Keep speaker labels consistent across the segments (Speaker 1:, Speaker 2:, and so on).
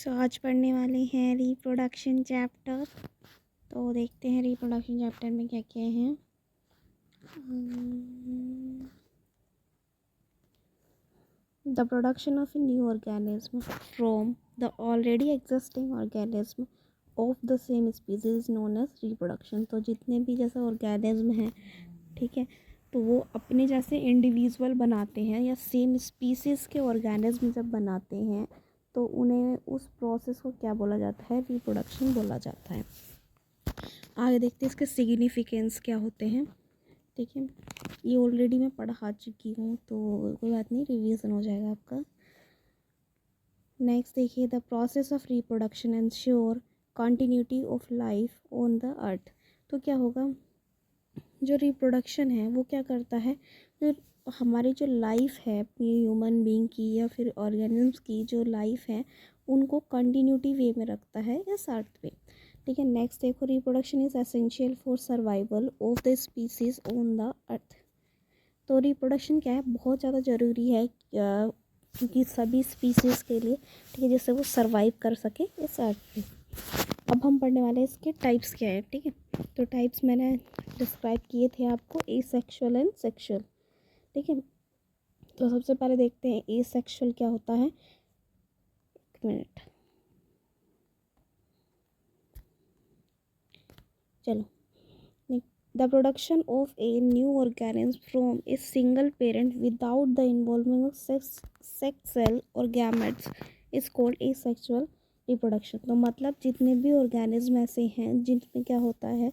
Speaker 1: सो आज पढ़ने वाले हैं रिप्रोडक्शन चैप्टर। तो देखते हैं रिप्रोडक्शन चैप्टर में क्या क्या है। The production of a new organism from the already existing organism of the same species is known as reproduction. तो जितने भी जैसे ऑर्गेनिज्म हैं, ठीक है, तो वो अपने जैसे इंडिविजुअल बनाते हैं या सेम स्पीसीज के ऑर्गेनिज्म जब बनाते हैं तो उन्हें उस प्रोसेस को क्या बोला जाता है, रिप्रोडक्शन बोला जाता है। आगे देखते हैं इसके सिग्निफिकेंस क्या होते हैं। ठीक है, ये ऑलरेडी मैं पढ़ा चुकी हूँ तो कोई बात नहीं, रिवीजन हो जाएगा आपका। नेक्स्ट देखिए, the process of reproduction ensure continuity of life on the earth. तो क्या होगा, जो रिप्रोडक्शन है वो क्या करता है, जो हमारी जो लाइफ है ह्यूमन बीइंग की या फिर ऑर्गेनिज्म्स की जो लाइफ है उनको कंटिन्यूटी वे में रखता है इस अर्थ पे। ठीक है, नेक्स्ट देखो, reproduction is essential for survival of the species on the earth. तो रिप्रोडक्शन क्या है, बहुत ज़्यादा ज़रूरी है क्योंकि सभी स्पीसीज़ के लिए, ठीक है, जिससे वो सर्वाइव कर सके इस अर्थ पे। अब हम पढ़ने वाले हैं इसके टाइप्स क्या है। ठीक है, तो टाइप्स मैंने डिस्क्राइब किए थे आपको, एसेक्सुअल एंड सेक्सुअल। ठीक है, तो सबसे पहले देखते हैं एसेक्सुअल क्या होता है। एक मिनट, चलो। The production of a new organism from a single parent without the involvement of sex cell और gametes is called asexual reproduction. तो मतलब जितने भी ऑर्गेनिज्म ऐसे हैं जिनमें क्या होता है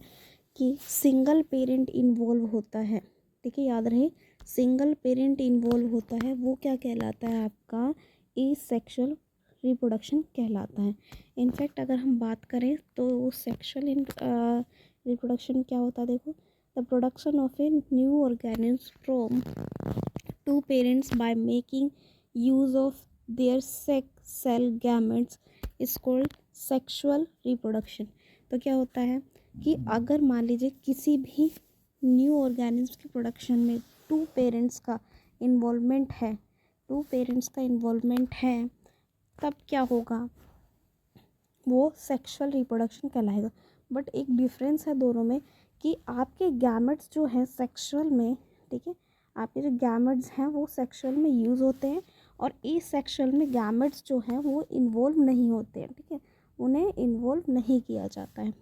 Speaker 1: कि सिंगल पेरेंट इन्वॉल्व होता है, ठीक है, याद रहे, सिंगल पेरेंट इन्वॉल्व होता है, वो क्या कहलाता है, आपका एसेक्सुअल रिप्रोडक्शन कहलाता है। इनफैक्ट अगर हम बात करें तो सेक्सुअल रिप्रोडक्शन क्या होता है, देखो, the production of a new organism from two parents by making use of their sex cell gametes is called sexual reproduction. तो क्या होता है कि अगर मान लीजिए किसी भी न्यू ऑर्गेनिज्म की प्रोडक्शन में टू पेरेंट्स का इन्वॉल्वमेंट है, तब क्या होगा, वो सेक्सुअल रिप्रोडक्शन कहलाएगा। बट एक डिफरेंस है दोनों में कि आपके गैमेट्स जो हैं सेक्सुअल में, ठीक है, आपके जो गैमेट्स हैं वो सेक्सुअल में यूज़ होते हैं और एसेक्सुअल में गैमेट्स जो हैं वो इन्वॉल्व नहीं होते हैं। ठीक है, उन्हें इन्वॉल्व नहीं किया जाता है।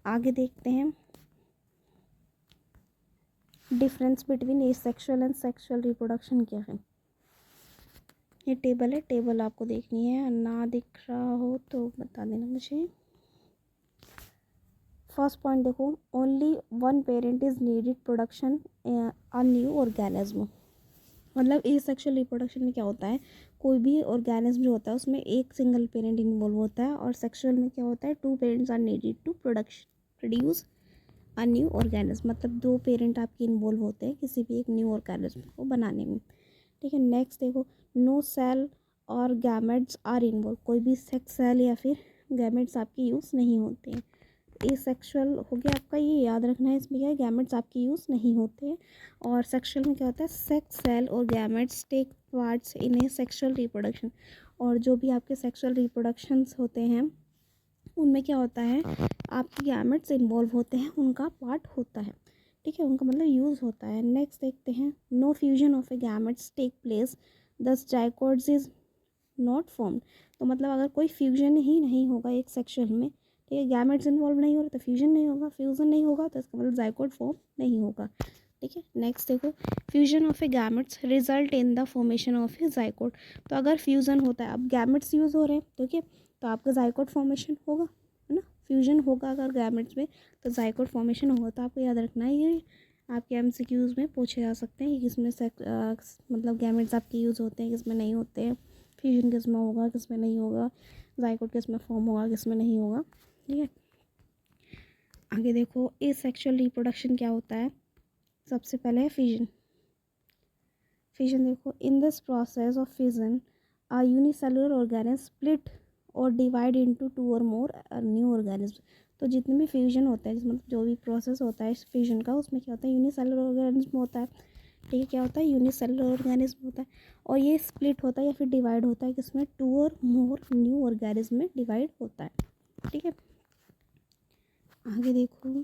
Speaker 1: आगे देखते हैं difference between asexual and sexual reproduction क्या है। ये टेबल है, टेबल आपको देखनी है, ना दिख रहा हो तो बता देना मुझे। फर्स्ट पॉइंट देखो, only one parent is needed production a new organism. मतलब एसेक्सुअल रिप्रोडक्शन में क्या होता है, कोई भी ऑर्गेनिज्म जो होता है उसमें एक सिंगल पेरेंट इन्वॉल्व होता है, और सेक्सुअल में क्या होता है, two parents are needed to produce a new organism. मतलब दो पेरेंट आपके इन्वॉल्व होते हैं किसी भी एक न्यू ऑर्गेनिज्म को बनाने में। ठीक है, नेक्स्ट देखो, नो सेल और गैमेट्स आर इन्वॉल्व। कोई भी सेक्स सेल या फिर गैमेट्स आपके यूज़ नहीं होते हैं। एसेक्सुअल हो गया आपका, ये याद रखना है, इसमें क्या है, गैमेट्स आपके यूज़ नहीं होते हैं। और सेक्सुअल में क्या होता है, सेक्स सेल और gametes take parts in a sexual reproduction. और जो भी आपके सेक्सुअल रिप्रोडक्शंस होते हैं उनमें क्या होता है, आपके गैमेट्स इन्वॉल्व होते हैं, उनका पार्ट होता है। ठीक है, उनका मतलब यूज़ होता है। नेक्स्ट देखते हैं, no fusion of a gametes take place thus zygotes is not formed. तो मतलब अगर कोई फ्यूजन ही नहीं होगा एक सेक्सुअल में, ठीक है, गैमेट्स इन्वॉल्व नहीं हो रहे तो फ्यूजन नहीं होगा, फ्यूजन नहीं होगा तो इसका मतलब जाइकोड फॉर्म नहीं होगा। ठीक है, नेक्स्ट देखो, fusion of a gametes result in the formation of a zygote. तो अगर फ्यूजन होता है, अब गैमेट्स यूज़ हो रहे हैं, ठीक है, तो आपका जाइकोड फॉर्मेशन होगा, है ना, फ्यूजन होगा अगर गैमेट्स में तो जाइकोड फॉर्मेशन होगा। तो आपको याद रखना है, ये आपके एमसीक्यूज़ में पूछे जा सकते हैं कि किसमें मतलब गैमेट्स आपके यूज़ होते हैं, किसमें नहीं होते हैं, फ्यूजन किस में होगा, किस में नहीं होगा, जाइकोड किस में फॉर्म होगा, किस में नहीं होगा। ठीक है, आगे देखो, एसेक्सुअल रिप्रोडक्शन क्या होता है। सबसे पहले है फिजन। फिजन देखो, in this process of fission a unicellular organism split or divide into two or more new organism. तो जितने भी फ्यूजन होता है, मतलब जो भी प्रोसेस होता है फ्यूजन का, उसमें क्या होता है, यूनिसेलुलर ऑर्गेनिज्म होता है, ठीक है, क्या होता है, यूनिसेलुलर ऑर्गेनिज्म होता है। और ये स्प्लिट होता है या फिर डिवाइड होता है किसमें, 2 और मोर न्यू ऑर्गेनिज्म में डिवाइड होता है। ठीक है, आगे देखो,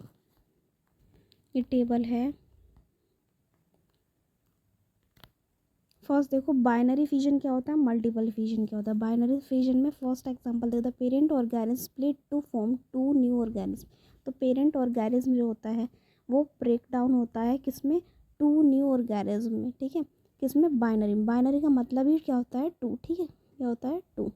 Speaker 1: ये टेबल है। फर्स्ट देखो, बाइनरी फिजन क्या होता है, मल्टीपल फिजन क्या होता है। बाइनरी फिजन में फर्स्ट एग्जांपल देखो, the parent organism split to form 2 new organism. तो पेरेंट ऑर्गेनिज्म जो होता है वो ब्रेक डाउन होता है किसमें, 2 न्यू ऑर्गेनिज्म में। ठीक है, किसमें, बाइनरी। बाइनरी का मतलब ही क्या होता है, 2। ठीक है, क्या होता है, 2।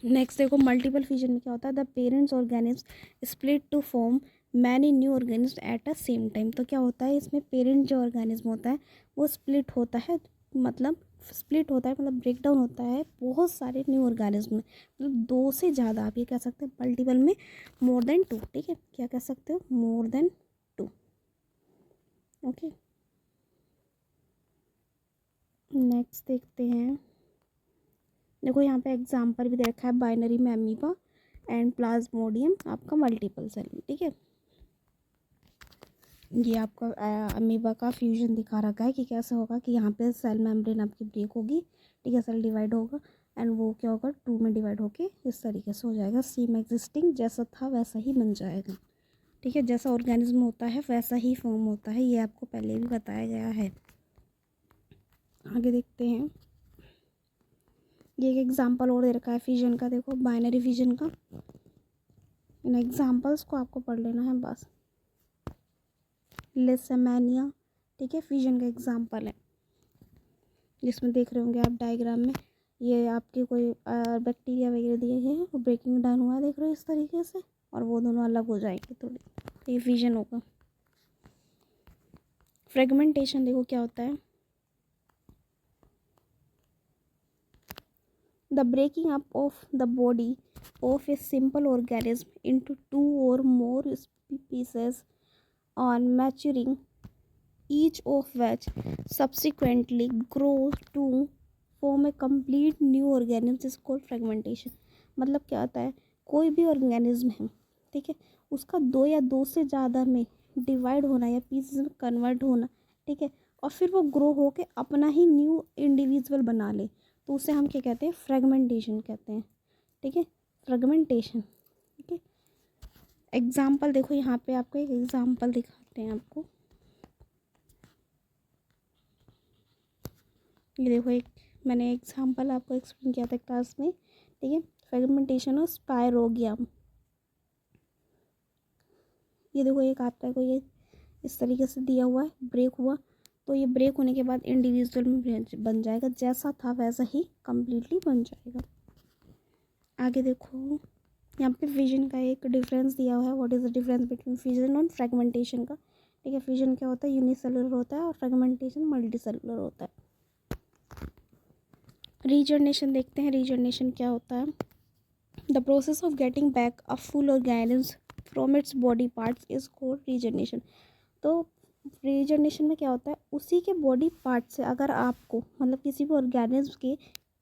Speaker 1: नेक्स्ट देखो, मल्टीपल फिजन में क्या होता है, the parents organism split to form many new organism at a same time. तो क्या होता है, इसमें पेरेंट जो ऑर्गेनिज्म होता है वो स्प्लिट होता है, मतलब स्प्लिट होता है मतलब ब्रेक डाउन होता है बहुत सारे न्यू ऑर्गेनिज्म में, मतलब 2 से ज़्यादा। आप ये कह सकते हैं मल्टीपल में मोर देन 2। ठीक है, क्या कह सकते हो, मोर देन 2। ओके, नेक्स्ट देखते हैं। देखो यहाँ पे एग्जाम्पल भी दे रखा है, बाइनरी में अमीबा एंड प्लाज्मोडियम आपका मल्टीपल सेल में। ठीक है, ये आपका अमीबा का फ्यूजन दिखा रखा है कि कैसे होगा, कि यहाँ पे सेल मेम्ब्रेन आपकी ब्रेक होगी। ठीक है, सेल डिवाइड होगा एंड वो क्या होगा, 2 में डिवाइड होके इस तरीके से हो जाएगा। सेम एग्जिस्टिंग जैसा था वैसा ही बन जाएगा। ठीक है, जैसा ऑर्गेनिज्म होता है वैसा ही फॉर्म होता है, ये आपको पहले भी बताया गया है। आगे देखते हैं, ये एक एग्जाम्पल और दे रखा है फिजन का। देखो, बाइनरी फिजन का, इन एग्जाम्पल्स को आपको पढ़ लेना है बस। लेसेमेनिया, ठीक है, फिजन का एग्जाम्पल है, जिसमें देख रहे होंगे आप डायग्राम में, ये आपके कोई बैक्टीरिया वगैरह दिए हैं, वो ब्रेकिंग डाउन हुआ देख रहे हो इस तरीके से, और वो दोनों अलग हो जाएंगे थोड़ी, तो ये फिजन होगा। फ्रेगमेंटेशन देखो क्या होता है, the breaking up of the body of a simple organism into 2 और more pieces on maturing, each of which subsequently grows to form a complete new organism is called fragmentation। मतलब क्या होता है, कोई भी ऑर्गेनिज्म है, ठीक है, उसका 2 या 2 से ज़्यादा में डिवाइड होना या पीसेस में कन्वर्ट होना, ठीक है, और फिर वो ग्रो होके अपना ही न्यू इंडिविजुअल बना ले, तो उसे हम क्या कहते हैं, फ्रेगमेंटेशन कहते हैं। ठीक है, फ्रेगमेंटेशन। ठीक है, एग्जाम्पल देखो, यहाँ पे आपको एक एग्जाम्पल दिखाते हैं आपको। ये देखो, एक मैंने एग्जांपल आपको एक्सप्लेन किया था क्लास में। ठीक है, फ्रेगमेंटेशन ऑफ स्पायरोगियम। ये देखो, एक आपका को ये इस तरीके से दिया हुआ है, ब्रेक हुआ, तो ये ब्रेक होने के बाद इंडिविजुअल में बन जाएगा, जैसा था वैसा ही कम्प्लीटली बन जाएगा। आगे देखो, यहाँ पे फिजन का एक डिफरेंस दिया हुआ है, what is the difference between fission और फ्रेगमेंटेशन का। ठीक है, फिजन क्या होता है, यूनिसेलुलर होता है, और फ्रेगमेंटेशन मल्टीसेलुलर होता है। रीजनरेशन देखते हैं, रीजनरेशन क्या होता है, the process of getting back a full organism from its body parts is called regeneration. तो रीजनरेशन में क्या होता है, उसी के बॉडी पार्ट से अगर आपको, मतलब किसी भी ऑर्गेनिज्म के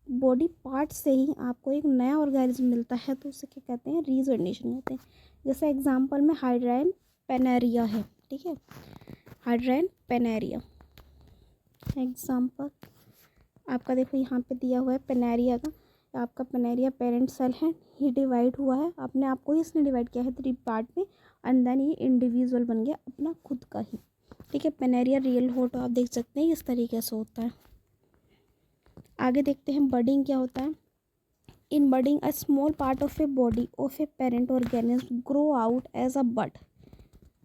Speaker 1: बॉडी पार्ट से ही आपको एक नया ऑर्गेनिज्म मिलता है, तो उसे क्या कहते हैं, रीजनरेशन कहते हैं। जैसे एग्जांपल में हाइड्राइन पेनेरिया है। ठीक है, हाइड्राइन पेनेरिया एग्जांपल आपका देखो, यहाँ पे दिया हुआ है पेनेरिया का। आपका पेनेरिया पेरेंट सेल है, ये डिवाइड हुआ है, अपने आप को ही इसने डिवाइड किया है 3 पार्ट में, एंड देन ये इंडिविजुअल बन गया अपना खुद का ही। ठीक है, पेनेरिया रियल फोटो आप देख सकते हैं, इस तरीके से होता है। आगे देखते हैं, बडिंग क्या होता है। In budding a small part of a body of a parent organism grow out as a bud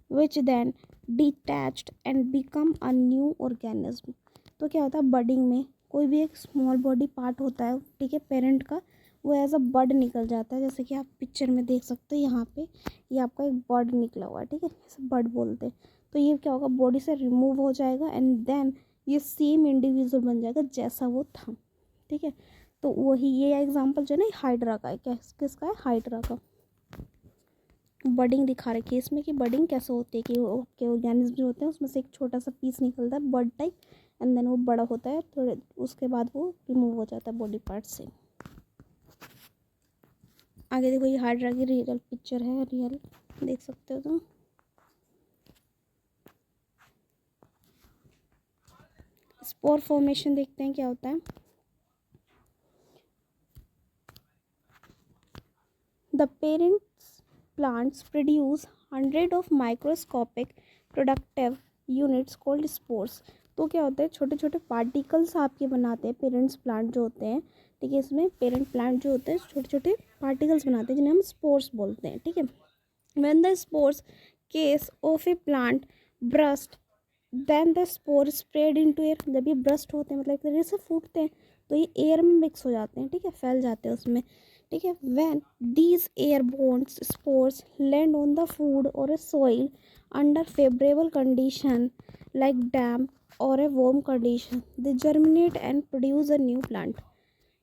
Speaker 1: which then detached and become a new organism. तो क्या होता है, बडिंग में कोई भी एक स्मॉल बॉडी पार्ट होता है, ठीक है, पेरेंट का, वो एज अ बड निकल जाता है, जैसे कि आप पिक्चर में देख सकते हो, यहाँ पे ये आपका एक बड निकला हुआ है। ठीक है, इसे बड बोलते हैं। तो ये क्या होगा, बॉडी से रिमूव हो जाएगा एंड देन ये सेम इंडिविजुअल बन जाएगा जैसा वो था। ठीक है, तो वही ये एग्जाम्पल जो है ना, हाइड्रा का है, क्या किसका है, हाइड्रा का। बडिंग दिखा रखी है इसमें, कि बडिंग कैसे होती है, कि आपके ऑर्गेनिज्म जो होते हैं उसमें से एक छोटा सा पीस निकलता है बड टाइप, एंड देन वो बड़ा होता है, थोड़े उसके बाद वो रिमूव हो जाता है बॉडी पार्ट से। आगे देखो, ये हाइड्रा की रियल पिक्चर है, रियल देख सकते हो तुम। स्पोर फॉर्मेशन देखते हैं क्या होता है। The parents plants produce 100 of microscopic productive units called spores. तो क्या होता है, छोटे छोटे पार्टिकल्स आपके बनाते हैं पेरेंट्स प्लांट जो होते हैं, ठीक है। इसमें पेरेंट प्लांट जो होते हैं छोटे छोटे पार्टिकल्स बनाते हैं जिन्हें हम स्पोर्स बोलते हैं, ठीक है। When the spores case of a plant burst then the spore spread into air. जब ये ब्रस्ट होते हैं मतलब एक तरीके से फूटते हैं तो ये एयर में मिक्स हो जाते हैं, ठीक है, फैल जाते हैं उसमें, ठीक है। When these airborne spores land on the food और a soil under favourable condition like damp और a warm condition they germinate and produce a new plant.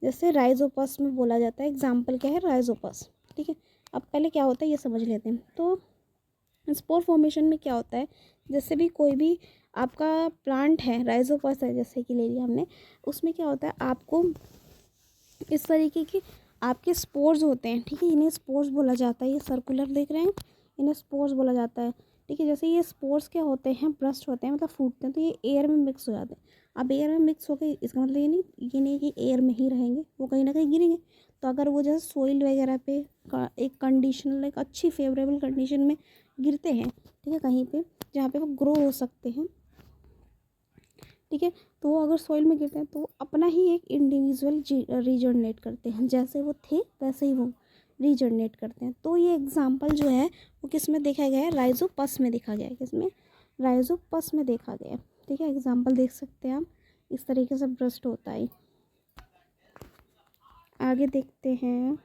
Speaker 1: जैसे राइजोपस में बोला जाता है, एग्जाम्पल क्या है, राइजोपस, ठीक है। अब पहले क्या होता है ये समझ लेते हैं। तो स्पोर फॉर्मेशन में क्या होता है, जैसे भी कोई भी आपका प्लांट है, राइजोपस है जैसे कि ले लिया हमने, उसमें क्या होता है आपको इस तरीके के आपके स्पोर्स होते हैं, ठीक है। इन्हें स्पोर्स बोला जाता है, ये सर्कुलर देख रहे हैं, इन्हें स्पोर्स बोला जाता है, ठीक है। जैसे ये स्पोर्स क्या होते हैं, ब्रस्ट होते हैं मतलब फूटते हैं, तो ये एयर में मिक्स हो जाते हैं। अब एयर में मिक्स हो गए इसका मतलब ये नहीं कि एयर में ही रहेंगे, वो कहीं ना कहीं गिरेंगे। तो अगर वो जैसे सोइल वगैरह पे एक कंडीशन, एक अच्छी फेवरेबल कंडीशन में गिरते हैं, ठीक है, कहीं पे जहाँ पे वो ग्रो हो सकते हैं, ठीक है, तो वो अगर सॉइल में गिरते हैं तो अपना ही एक इंडिविजुअल रीजनरेट करते हैं, जैसे वो थे वैसे ही वो रीजनरेट करते हैं। तो ये एग्जांपल जो है वो किस में देखा गया है, राइजोपस में देखा गया है। किसमें, राइजोपस में देखा गया है, ठीक है। एग्जांपल देख सकते हैं आप, इस तरीके से ब्रस्ट होता है। आगे देखते हैं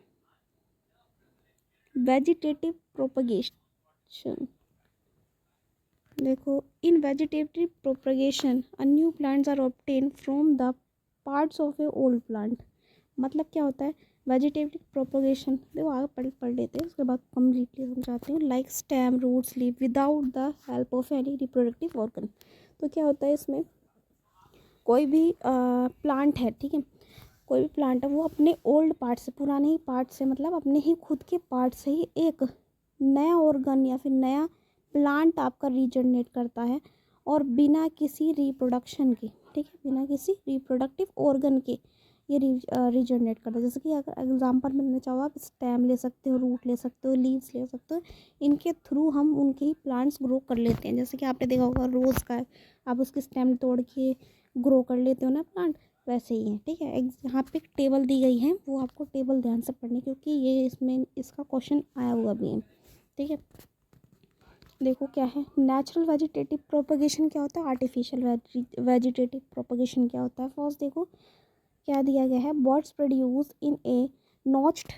Speaker 1: वेजिटेटिव प्रोपगेशन। देखो, in vegetative propagation a new plants are obtain from the parts of a old plant. मतलब क्या होता है वेजिटेटिव प्रोपगेशन, देखो आगे पढ़ लेते हैं, उसके बाद कम्प्लीटली समझाते हैं। Like stem, roots, leaf without the help of any reproductive organ. तो क्या होता है इसमें, कोई भी प्लांट है, ठीक है, कोई भी प्लांट है वो अपने ओल्ड पार्ट से, पुराने ही पार्ट से, मतलब अपने ही खुद के पार्ट से ही एक नया ऑर्गन या फिर नया प्लांट आपका रीजनरेट करता है, और बिना किसी रिप्रोडक्शन के, ठीक है, बिना किसी रिप्रोडक्टिव ऑर्गन के ये रीजनरेट करता है। जैसे कि अगर एग्जांपल में लेना चाहो, आप स्टेम ले सकते हो, रूट ले सकते हो, लीव्स ले सकते हो, इनके थ्रू हम उनके ही प्लांट्स ग्रो कर लेते हैं। जैसे कि आपने देखा होगा रोज़ का, आप उसकी स्टेम तोड़ के ग्रो कर लेते हो ना प्लांट, वैसे ही है, ठीक है। यहाँ पे एक टेबल दी गई है, वो आपको टेबल ध्यान से पढ़नी, क्योंकि ये इसमें इसका क्वेश्चन आया हुआ भी है, ठीक है। देखो क्या है, नेचुरल वेजिटेटिव प्रोपगेशन क्या होता है, आर्टिफिशियल वेजिटेटिव प्रोपगेशन क्या होता है। फर्स्ट देखो क्या दिया गया है, birds produce in A notched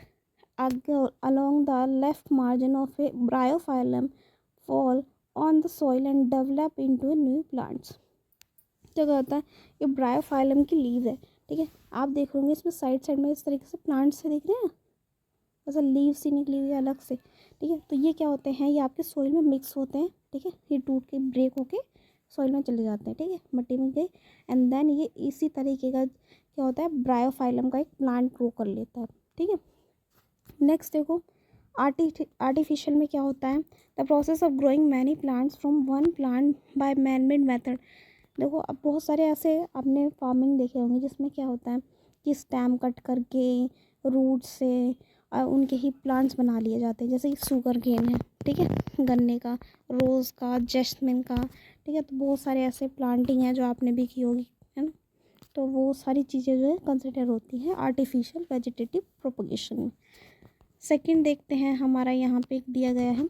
Speaker 1: along the left margin of a bryophyllum fall on the soil and develop into a new plants। तो क्या होता है, ये ब्रायोफाइलम की लीव है, ठीक है। आप देख होंगे इसमें साइड साइड में इस तरीके से प्लांट्स से दिख रहे हैं, ऐसा लीव सी निकली हुई है अलग से, ठीक है। तो ये क्या होते हैं, ये आपके सोइल में मिक्स होते हैं, ठीक है, ये टूट के ब्रेक होके सोइल में चले जाते हैं, ठीक है, मिट्टी में गए, एंड देन ये इसी तरीके का क्या होता है, ब्रायोफाइलम का एक प्लांट ग्रो कर लेता है, ठीक है। नेक्स्ट देखो, आर्टिफिशियल में क्या होता है, the process of growing many plants from one plant by man made method. देखो अब बहुत सारे ऐसे आपने फार्मिंग देखे होंगे जिसमें क्या होता है कि स्टेम कट करके रूट से उनके ही प्लांट्स बना लिए जाते हैं। जैसे कि शुगर केन है, ठीक है, गन्ने का, रोज़ का, जैस्मिन का, ठीक है। तो बहुत सारे ऐसे प्लांटिंग है जो आपने भी की होगी, है ना। तो वो सारी चीज़ें जो है कंसिडर होती हैं आर्टिफिशियल वेजिटेटिव प्रोपगेशन में। सेकंड देखते हैं, हमारा यहाँ पे दिया गया है,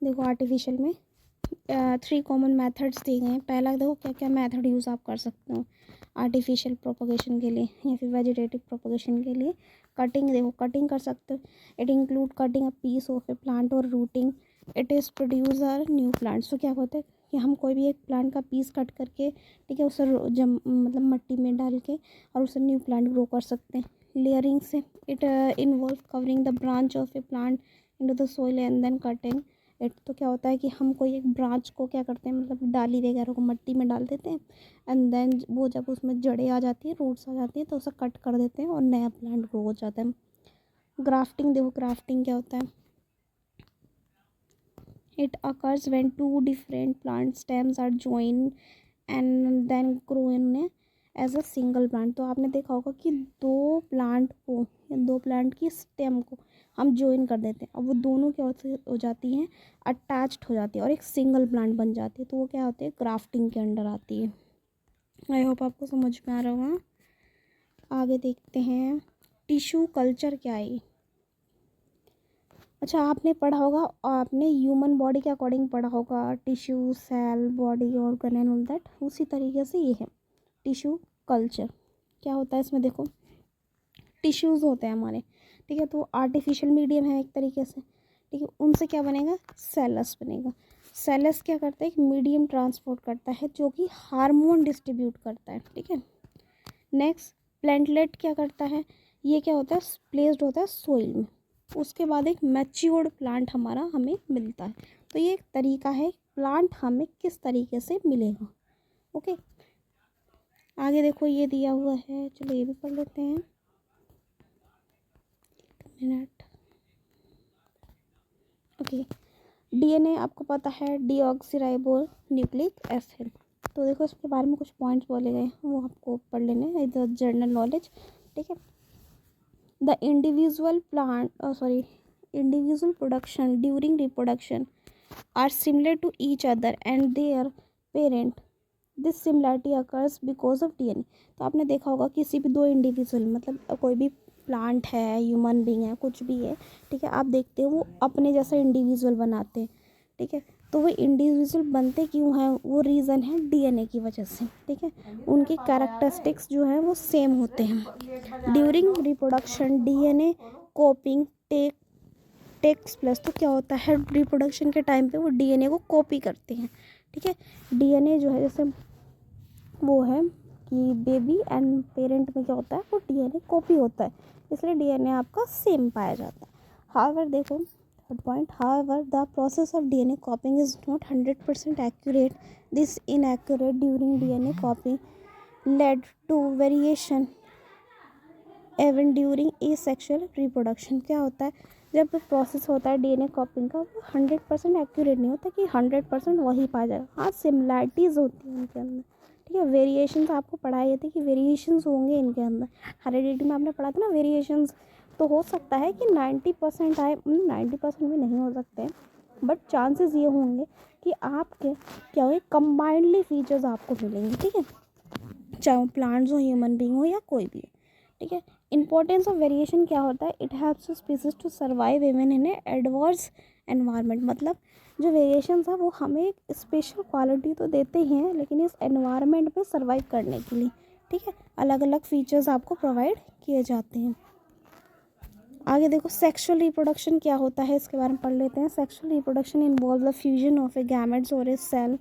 Speaker 1: देखो आर्टिफिशियल में 3 कॉमन मेथड्स दिए गए हैं। पहला देखो क्या क्या मेथड यूज़ आप कर सकते हो आर्टिफिशियल प्रोपगेशन के लिए या फिर वेजिटेटिव प्रोपगेशन के लिए। कटिंग, देखो कटिंग कर सकते हो, it include cutting a piece of a plant और rooting it is produce are new plants. तो क्या होता है कि हम कोई भी एक प्लांट का पीस कट करके, ठीक है, उसे मतलब मिट्टी में डाल के और उसे न्यू प्लांट ग्रो कर सकते हैं। लेयरिंग से it involve covering the branch of a plant into the soil and then cutting it. तो क्या होता है कि हम कोई एक ब्रांच को क्या करते हैं, मतलब डाली वगैरह को मिट्टी में डाल देते हैं, एंड देन वो जब उसमें जड़ें आ जाती हैं, रूट्स आ जाती हैं, तो उसे कट कर देते हैं और नया प्लांट ग्रो हो जाता है। ग्राफ्टिंग, देखो ग्राफ्टिंग क्या होता है, it occurs when two different plant stems are joined and then grow in as a single plant. तो आपने देखा होगा कि दो प्लांट को या दो प्लांट की स्टेम को हम ज्वाइन कर देते हैं, अब वो दोनों क्या हो जाती हैं, अटैच्ड हो जाती है और एक सिंगल प्लांट बन जाती है। तो वो क्या होती है, ग्राफ्टिंग के अंडर आती है। आई होप आपको समझ में आ रहा होगा। आगे देखते हैं टिश्यू कल्चर क्या है। अच्छा, आपने पढ़ा होगा, आपने ह्यूमन बॉडी के अकॉर्डिंग पढ़ा होगा, tissue, cell, body, organ and all that. उसी तरीके से ये है टिश्यू कल्चर। क्या होता है इसमें, देखो टिश्यूज़ होते हैं हमारे, ठीक है, तो आर्टिफिशियल मीडियम है एक तरीके से, ठीक है, उनसे क्या बनेगा, सेलस बनेगा। सेलस क्या करता है, एक मीडियम ट्रांसपोर्ट करता है जो कि हार्मोन डिस्ट्रीब्यूट करता है, ठीक है। नेक्स्ट प्लेंटलेट क्या करता है, ये क्या होता है, प्लेस्ड होता है सोइल में, उसके बाद एक मैच्योर्ड प्लांट हमारा हमें मिलता है। तो ये एक तरीका है प्लांट हमें किस तरीके से मिलेगा। ओके, आगे देखो ये दिया हुआ है, चलो ये भी पढ़ लेते हैं। Minute, okay. डीएनए आपको पता है, डीऑक्सीराइबो न्यूक्लिक एसिड। तो देखो इसके बारे में कुछ पॉइंट्स बोले गए हैं, वो आपको पढ़ लेने हैं, इधर जनरल नॉलेज, ठीक है। The individual production during reproduction are similar to each other and their parent, this similarity occurs because of DNA. तो आपने देखा होगा किसी भी दो इंडिविजुअल, मतलब कोई भी प्लांट है, ह्यूमन बींग है, कुछ भी है, ठीक है, आप देखते हो वो अपने जैसा इंडिविजुअल बनाते हैं, ठीक है। तो वो इंडिविजुअल बनते क्यों हैं, वो रीज़न है डीएनए की वजह से, ठीक है। उनके कैरेक्टरिस्टिक्स जो है वो सेम होते हैं। During reproduction DNA copying takes place. तो क्या होता है, रिप्रोडक्शन के टाइम पे वो डीएनए को कॉपी करते हैं, ठीक है। डीएनए जो है जैसे वो है कि बेबी एंड पेरेंट में क्या होता है, वो डीएनए कॉपी होता है, इसलिए डीएनए आपका सेम पाया जाता है। हाउएवर देखो third point, however the process of DNA copying is not 100% accurate. This inaccurate during DNA copying lead to variation even during asexual reproduction. क्या होता है, जब प्रोसेस होता है डीएनए कॉपिंग का, वो 100% एक्यूरेट नहीं होता कि 100% वही पाया जाएगा। हाँ, सिमिलैरिटीज़ होती हैं उनके अंदर, ठीक है। वेरिएशंस आपको पढ़ाई थी कि वेरिएशंस होंगे इनके अंदर, हेरेडिटी में आपने पढ़ा था ना वेरिएशंस। तो हो सकता है कि 90% आए, 90% भी नहीं हो सकते, बट चांसेस ये होंगे कि आपके क्या हो, कंबाइंडली फीचर्स आपको मिलेंगे, ठीक है, चाहे वो प्लांट्स हो, ह्यूमन बींग हो या कोई भी, ठीक है। इंपॉर्टेंस ऑफ वेरिएशन क्या होता है, it helps species to survive even in adverse environment. मतलब जो वेरिएशंस है वो हमें एक स्पेशल क्वालिटी तो देते ही हैं, लेकिन इस एनवायरनमेंट में सर्वाइव करने के लिए, ठीक है, अलग अलग फीचर्स आपको प्रोवाइड किए जाते हैं। आगे देखो सेक्सुअल रिप्रोडक्शन क्या होता है, इसके बारे में पढ़ लेते हैं। Sexual reproduction involve the fusion of a gametes और a cell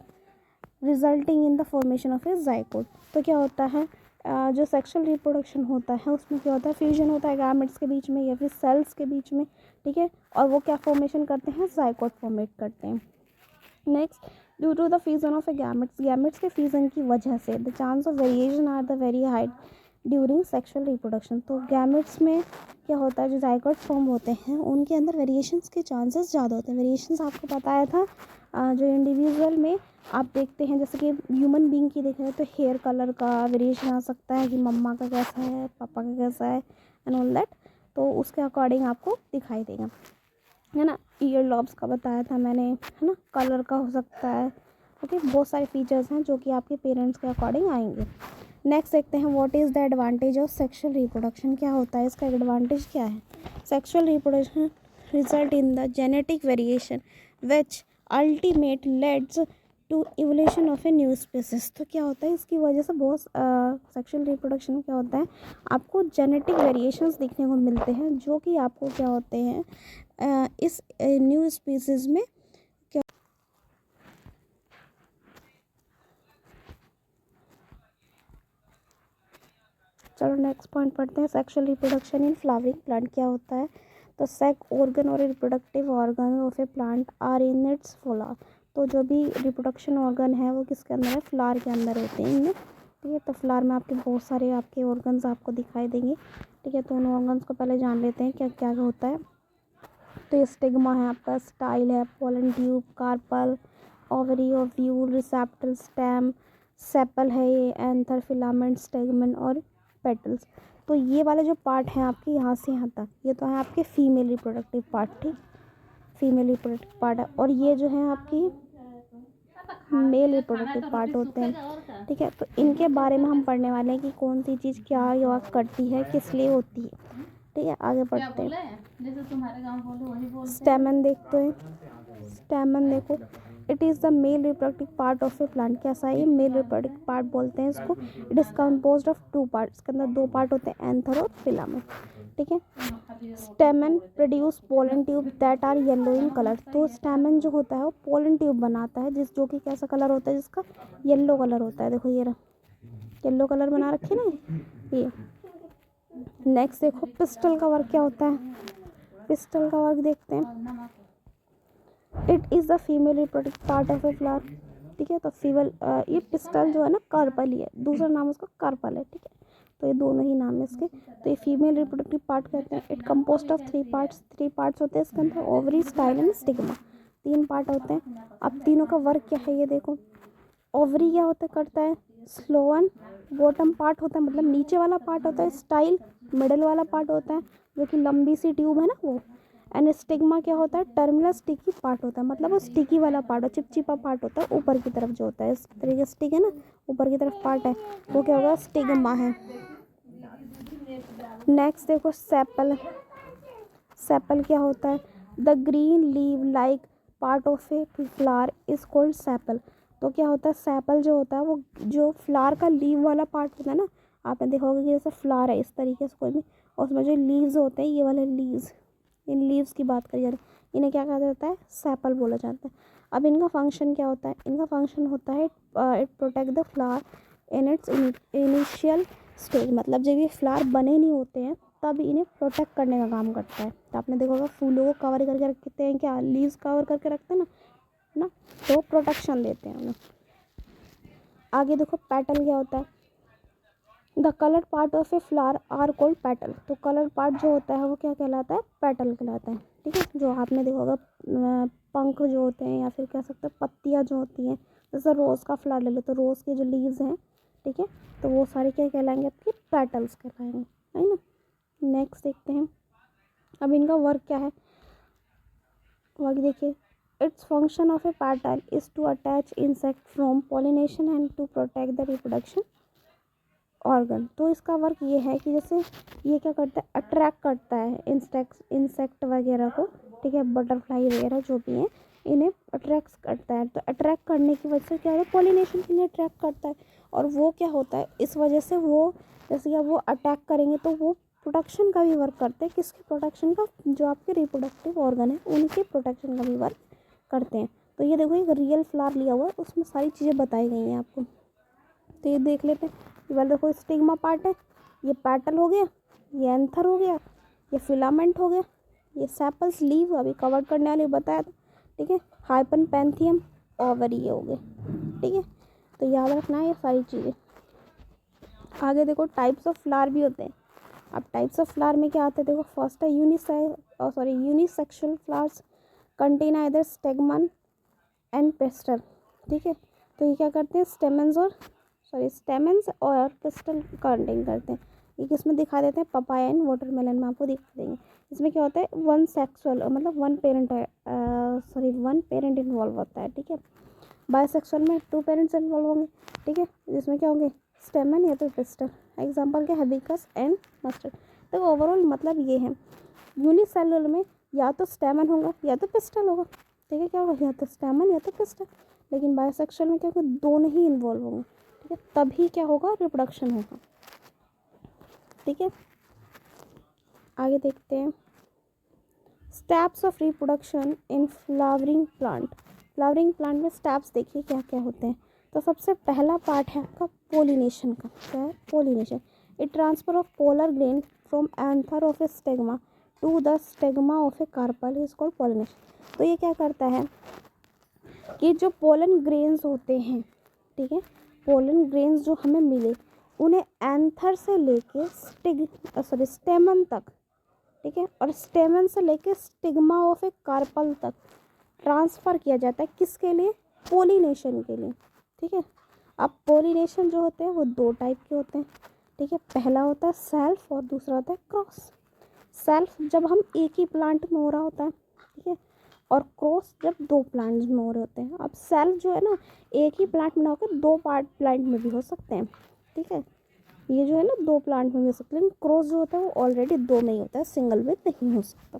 Speaker 1: resulting in the formation of a zygote. तो क्या होता है, जो सेक्सुअल रिप्रोडक्शन होता है उसमें क्या होता है, फ्यूजन होता है गैमेट्स के बीच में या फिर सेल्स के बीच में, ठीक है, और वो क्या फॉर्मेशन करते हैं, जाइगोट फॉर्मेट करते हैं। Next, due to the fusion of a gametes के फ्यूजन की वजह से the chance of variation are the very high during sexual reproduction. तो गैमेट्स में क्या होता है, जो जाइगोट फॉर्म होते हैं उनके अंदर वेरिएशंस के चांसेस ज़्यादा होते हैं। वेरिएशंस आपको बताया था, जो इंडिविजुअल में आप देखते हैं, जैसे कि ह्यूमन बींग की देखें तो हेयर कलर का वेरिएशन आ सकता है कि मम्मा का कैसा है, पापा का कैसा है एंड ऑल दैट, तो उसके अकॉर्डिंग आपको दिखाई देगा, है ना। ईयर लॉब्स का बताया था मैंने, है ना, कलर का हो सकता है, ओके, बहुत सारे फीचर्स हैं जो कि आपके पेरेंट्स के अकॉर्डिंग आएंगे। नेक्स्ट देखते हैं what is the advantage of sexual reproduction. क्या होता है, इसका एडवांटेज क्या है। Sexual reproduction result in the genetic variation which ultimate leads to evolution of a new species. तो क्या होता है, इसकी वजह से बहुत सेक्सुअल रिप्रोडक्शन में क्या होता है, आपको जेनेटिक वेरिएशंस देखने को मिलते हैं जो कि आपको क्या होते हैं, इस न्यू स्पीसीज में क्या। चलो नेक्स्ट पॉइंट पढ़ते हैं, sexual reproduction in flowering plant क्या होता है। तो सेक ऑर्गन और reproductive organ of a plant are in its flower. तो जो भी रिप्रोडक्शन ऑर्गन है वो किसके अंदर है, फ्लावर के अंदर होते हैं इनमें, ठीक है। तो फ्लावर में आपके बहुत सारे आपके ऑर्गन्स आपको दिखाई देंगे, ठीक है। तो उन ऑर्गन्स को पहले जान लेते हैं क्या क्या होता है। तो स्टिग्मा है आपका, स्टाइल है, pollen tube, carpel, ovary, ovule, receptor, stem, sepal है ये, एंथर, फिलामेंट, स्टेगमन और पेटल्स। तो ये वाले जो पार्ट हैं आपके यहाँ से यहाँ तक, ये तो है आपके फीमेल रिप्रोडक्टिव पार्ट, ठीक, फीमेल रिप्रोडक्टिव पार्ट है। और ये जो है आपकी मेल रिप्रोडक्टिव पार्ट होते हैं, ठीक है। तो इनके बारे में हम पढ़ने वाले हैं कि कौन सी चीज़ क्या वर्क करती है, किस लिए होती है, ठीक है। आगे बढ़ते हैं, जैसे तुम्हारे गाँव बोलो वही बोलते हैं। स्टेमन देखते हैं, स्टेमन देखो, it is the male reproductive part of a plant. कैसा है ये, मेल रिप्रोडक्टिव पार्ट बोलते हैं इसको। It is composed of 2 part, इसके अंदर 2 पार्ट होते हैं, एंथर और फिलामेंट, ठीक है। Stamen produce pollen tube that are yellow in colour. तो स्टेमन जो होता है वो पोलन ट्यूब बनाता है जो कि कैसा कलर होता है, जिसका येलो कलर होता है। देखो ये रहा, येलो कलर बना रखे ना ये। नेक्स्ट देखो पिस्टल का वर्क क्या होता है, पिस्टल का वर्क देखते हैं। It is the female reproductive part of a flower, ठीक है। तो फीमेल ये पिस्टल जो है ना कार्पल ही है, दूसरा नाम उसका कार्पल है, ठीक है। तो ये दोनों ही नाम है इसके। तो ये फीमेल रिप्रोडक्टिव पार्ट कहते हैं। इट कंपोस्ट ऑफ 3 पार्ट्स होते हैं इसके अंदर, ovary, style and stigma. 3 part होते हैं। अब तीनों का वर्क क्या है ये देखो। ओवरी क्या होता है, करता है स्लोवन, बॉटम पार्ट होता है मतलब नीचे वाला पार्ट होता है, स्टाइल मिडल वाला पार्ट होता है जो कि लंबी सी ट्यूब है ना वो, एंड स्टिग्मा क्या होता है, टर्मिनल स्टिकी पार्ट होता है मतलब वो स्टिकी वाला पार्ट है, चिपचिपा पार्ट होता है ऊपर की तरफ जो होता है, इस तरीके से स्टिक है ना, ऊपर की तरफ पार्ट है, वो क्या होगा, स्टिग्मा है। नेक्स्ट देखो सेपल, सेपल क्या होता है, the green leave like part of a flower is called sepal. तो क्या होता है, सेपल जो होता है वो जो फ्लावर का लीव वाला पार्ट होता है ना, आपने देखा होगा कि जैसे फ्लावर है इस तरीके से कोई भी, और उसमें जो लीव्स होते हैं ये वाले लीव्स, इन लीव्स की बात करिए, इन्हें क्या कहा जाता है, सेपल बोला जाता है। अब इनका फंक्शन क्या होता है, इनका फंक्शन होता है it protect the flower in its initial stage, मतलब जब ये फ्लावर बने नहीं होते हैं तब इन्हें प्रोटेक्ट करने का काम करता है। तो आपने देखा होगा फूलों को कवर करके रखते हैं क्या, लीव्स कवर करके रखते हैं ना, तो प्रोटेक्शन देते हैं उन्हें। आगे देखो पेटल क्या होता है, the colour part of a flower are called petal. तो कलर पार्ट जो होता है वो क्या कहलाता है, पेटल कहलाता है, ठीक है। जो आपने देखा होगा पंख जो होते हैं या फिर कह सकते हैं पत्तियां जो होती हैं, जैसे रोज़ का फ्लावर ले लो तो रोज़ के जो लीव्स हैं, ठीक है, तो वो सारे क्या कहलाएंगे, आपके पेटल्स कहलाएंगे, है ना। नेक्स्ट देखते हैं, अब इनका वर्क क्या है, वर्क देखिए। Its function of a petal is to attach insect from pollination and to protect the reproduction organ. तो इसका वर्क ये है कि जैसे ये क्या करता है, अट्रैक्ट करता है इंसेक्ट वगैरह को, ठीक है, बटरफ्लाई वगैरह जो भी हैं इन्हें अट्रैक्ट करता है। तो अट्रैक्ट करने की वजह से क्या होता है, पॉलिनेशन के लिए अट्रैक्ट करता है। और वो क्या होता है, इस वजह से वो जैसे कि वो अटैक करेंगे तो वो प्रोटेक्शन का भी वर्क करते हैं, किसके प्रोटेक्शन का, जो आपके रिप्रोडक्टिव ऑर्गन है उनके प्रोटेक्शन का भी वर्क करते हैं। तो ये देखो एक रियल फ्लावर लिया हुआ है, उसमें सारी चीज़ें बताई गई हैं आपको। तो ये देख लेते हैं, ये वाला देखो स्टिग्मा पार्ट है, ये पेटल हो गया, ये एंथर हो गया, ये फिलामेंट हो गया, ये सेपल्स लीव अभी कवर करने वाले बताया था, ठीक है, हाइपन पैंथियम ओवरी ये हो गए, ठीक है। तो याद रखना है ये सारी चीज़ें। आगे देखो टाइप्स ऑफ फ्लावर भी होते हैं। अब टाइप्स ऑफ फ्लावर में क्या आता है, देखो फर्स्ट है unisexual flowers contain either stamen and pistil, ठीक है। तो ये क्या करते हैं, स्टेमेंस और पिस्टल कंटेन करते हैं। ये किसमें दिखा देते हैं, पपाया एंड वाटरमेलन में आपको दिखा देंगे। इसमें क्या होता है, वन सेक्सुअल मतलब वन पेरेंट इन्वॉल्व होता है, ठीक है। बायसेक्सुअल में 2 पेरेंट्स इन्वॉल्व होंगे, ठीक है, जिसमें क्या होंगे, स्टेमन या तो पिस्टल। एग्जाम्पल क्या है, हिबिस्कस एंड मस्टर्ड। तो ओवरऑल मतलब ये है, यूनिसेलुलर में या तो स्टेमन होगा या तो पिस्टल होगा, ठीक है, क्या होगा, या तो स्टेमन या तो पिस्टल। लेकिन बायसेक्सुअल में क्या होगा, दोनों ही इन्वॉल्व होंगे, ठीक है, तभी क्या होगा, रिप्रोडक्शन होगा, ठीक है। आगे देखते हैं, steps of reproduction in flowering plant. Flowering plant में स्टेप्स देखिए क्या क्या होते हैं। तो सबसे पहला पार्ट है आपका पोलिनेशन का, क्या है, pollination. It transfer of pollen grain from anther of a stigma to the stigma of a carpel is called pollination. तो ये क्या करता है कि जो पोलन ग्रेन्स होते हैं, ठीक है, पोलन ग्रेन्स जो हमें मिले उन्हें एंथर से लेके स्टेमन तक, ठीक है, और स्टेमन से लेके स्टिग्मा ऑफ ए कार्पल तक ट्रांसफ़र किया जाता है, किसके लिए, पोलिनेशन के लिए, ठीक है। अब पोलिनेशन जो होते हैं वो दो टाइप के होते हैं, ठीक है। पहला होता है सेल्फ और दूसरा होता है क्रॉस। सेल्फ जब हम एक ही प्लांट में हो रहा होता है, ठीक है, और क्रॉस जब दो प्लांट्स में हो रहे होते हैं। अब सेल्फ जो है ना, एक ही प्लांट में ना होकर दो पार्ट प्लांट में भी हो सकते हैं, ठीक है। ये जो है ना दो प्लांट में भी हो सकते हैं, लेकिन क्रॉस जो होता है वो ऑलरेडी दो में ही होता है, सिंगल में नहीं हो सकता,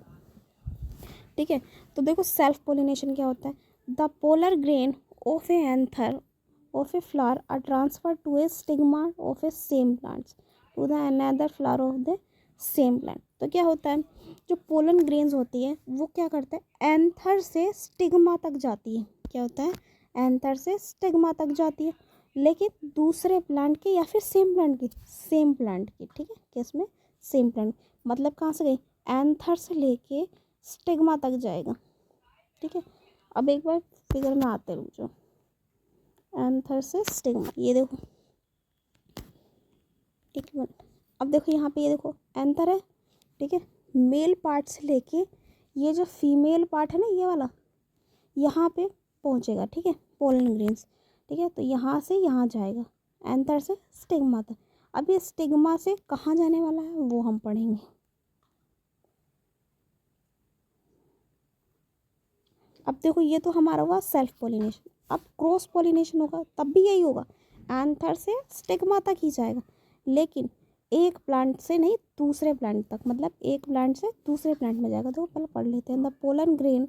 Speaker 1: ठीक है। तो देखो सेल्फ पोलिनेशन क्या होता है, the pollen grain of a anther of a flower are transfer to a stigma of a same plants to the another flower of the same plant. तो क्या होता है, जो पोलन ग्रेन्स होती है वो क्या करता है, एंथर से स्टिग्मा तक जाती है। क्या होता है, एंथर से स्टिग्मा तक जाती है, लेकिन दूसरे प्लांट के या फिर सेम प्लांट की, सेम प्लांट की, ठीक है। किसमें, सेम प्लांट, मतलब कहाँ से गई, एंथर से लेके स्टिग्मा तक जाएगा, ठीक है। अब एक बार फिगर में आते रुक जाओ, एंथर से स्टिग्मा, ये देखो एक मिनट। अब देखो यहाँ पे, ये देखो एंथर है, ठीक है, मेल पार्ट से लेके ये जो फीमेल पार्ट है ना, ये वाला यहाँ पे पहुँचेगा, ठीक है, पोलन ग्रेन्स, ठीक है। तो यहाँ से यहाँ जाएगा एंथर से स्टिग्मा तक। अब ये स्टिग्मा से कहाँ जाने वाला है वो हम पढ़ेंगे। अब देखो ये तो हमारा हुआ सेल्फ पोलिनेशन। अब क्रॉस पोलिनेशन होगा तब भी यही होगा, एंथर से स्टिग्मा तक ही जाएगा, लेकिन एक प्लांट से नहीं दूसरे प्लांट तक, मतलब एक प्लांट से दूसरे प्लांट में जाएगा। तो पहले पढ़ लेते हैं, the pollen grain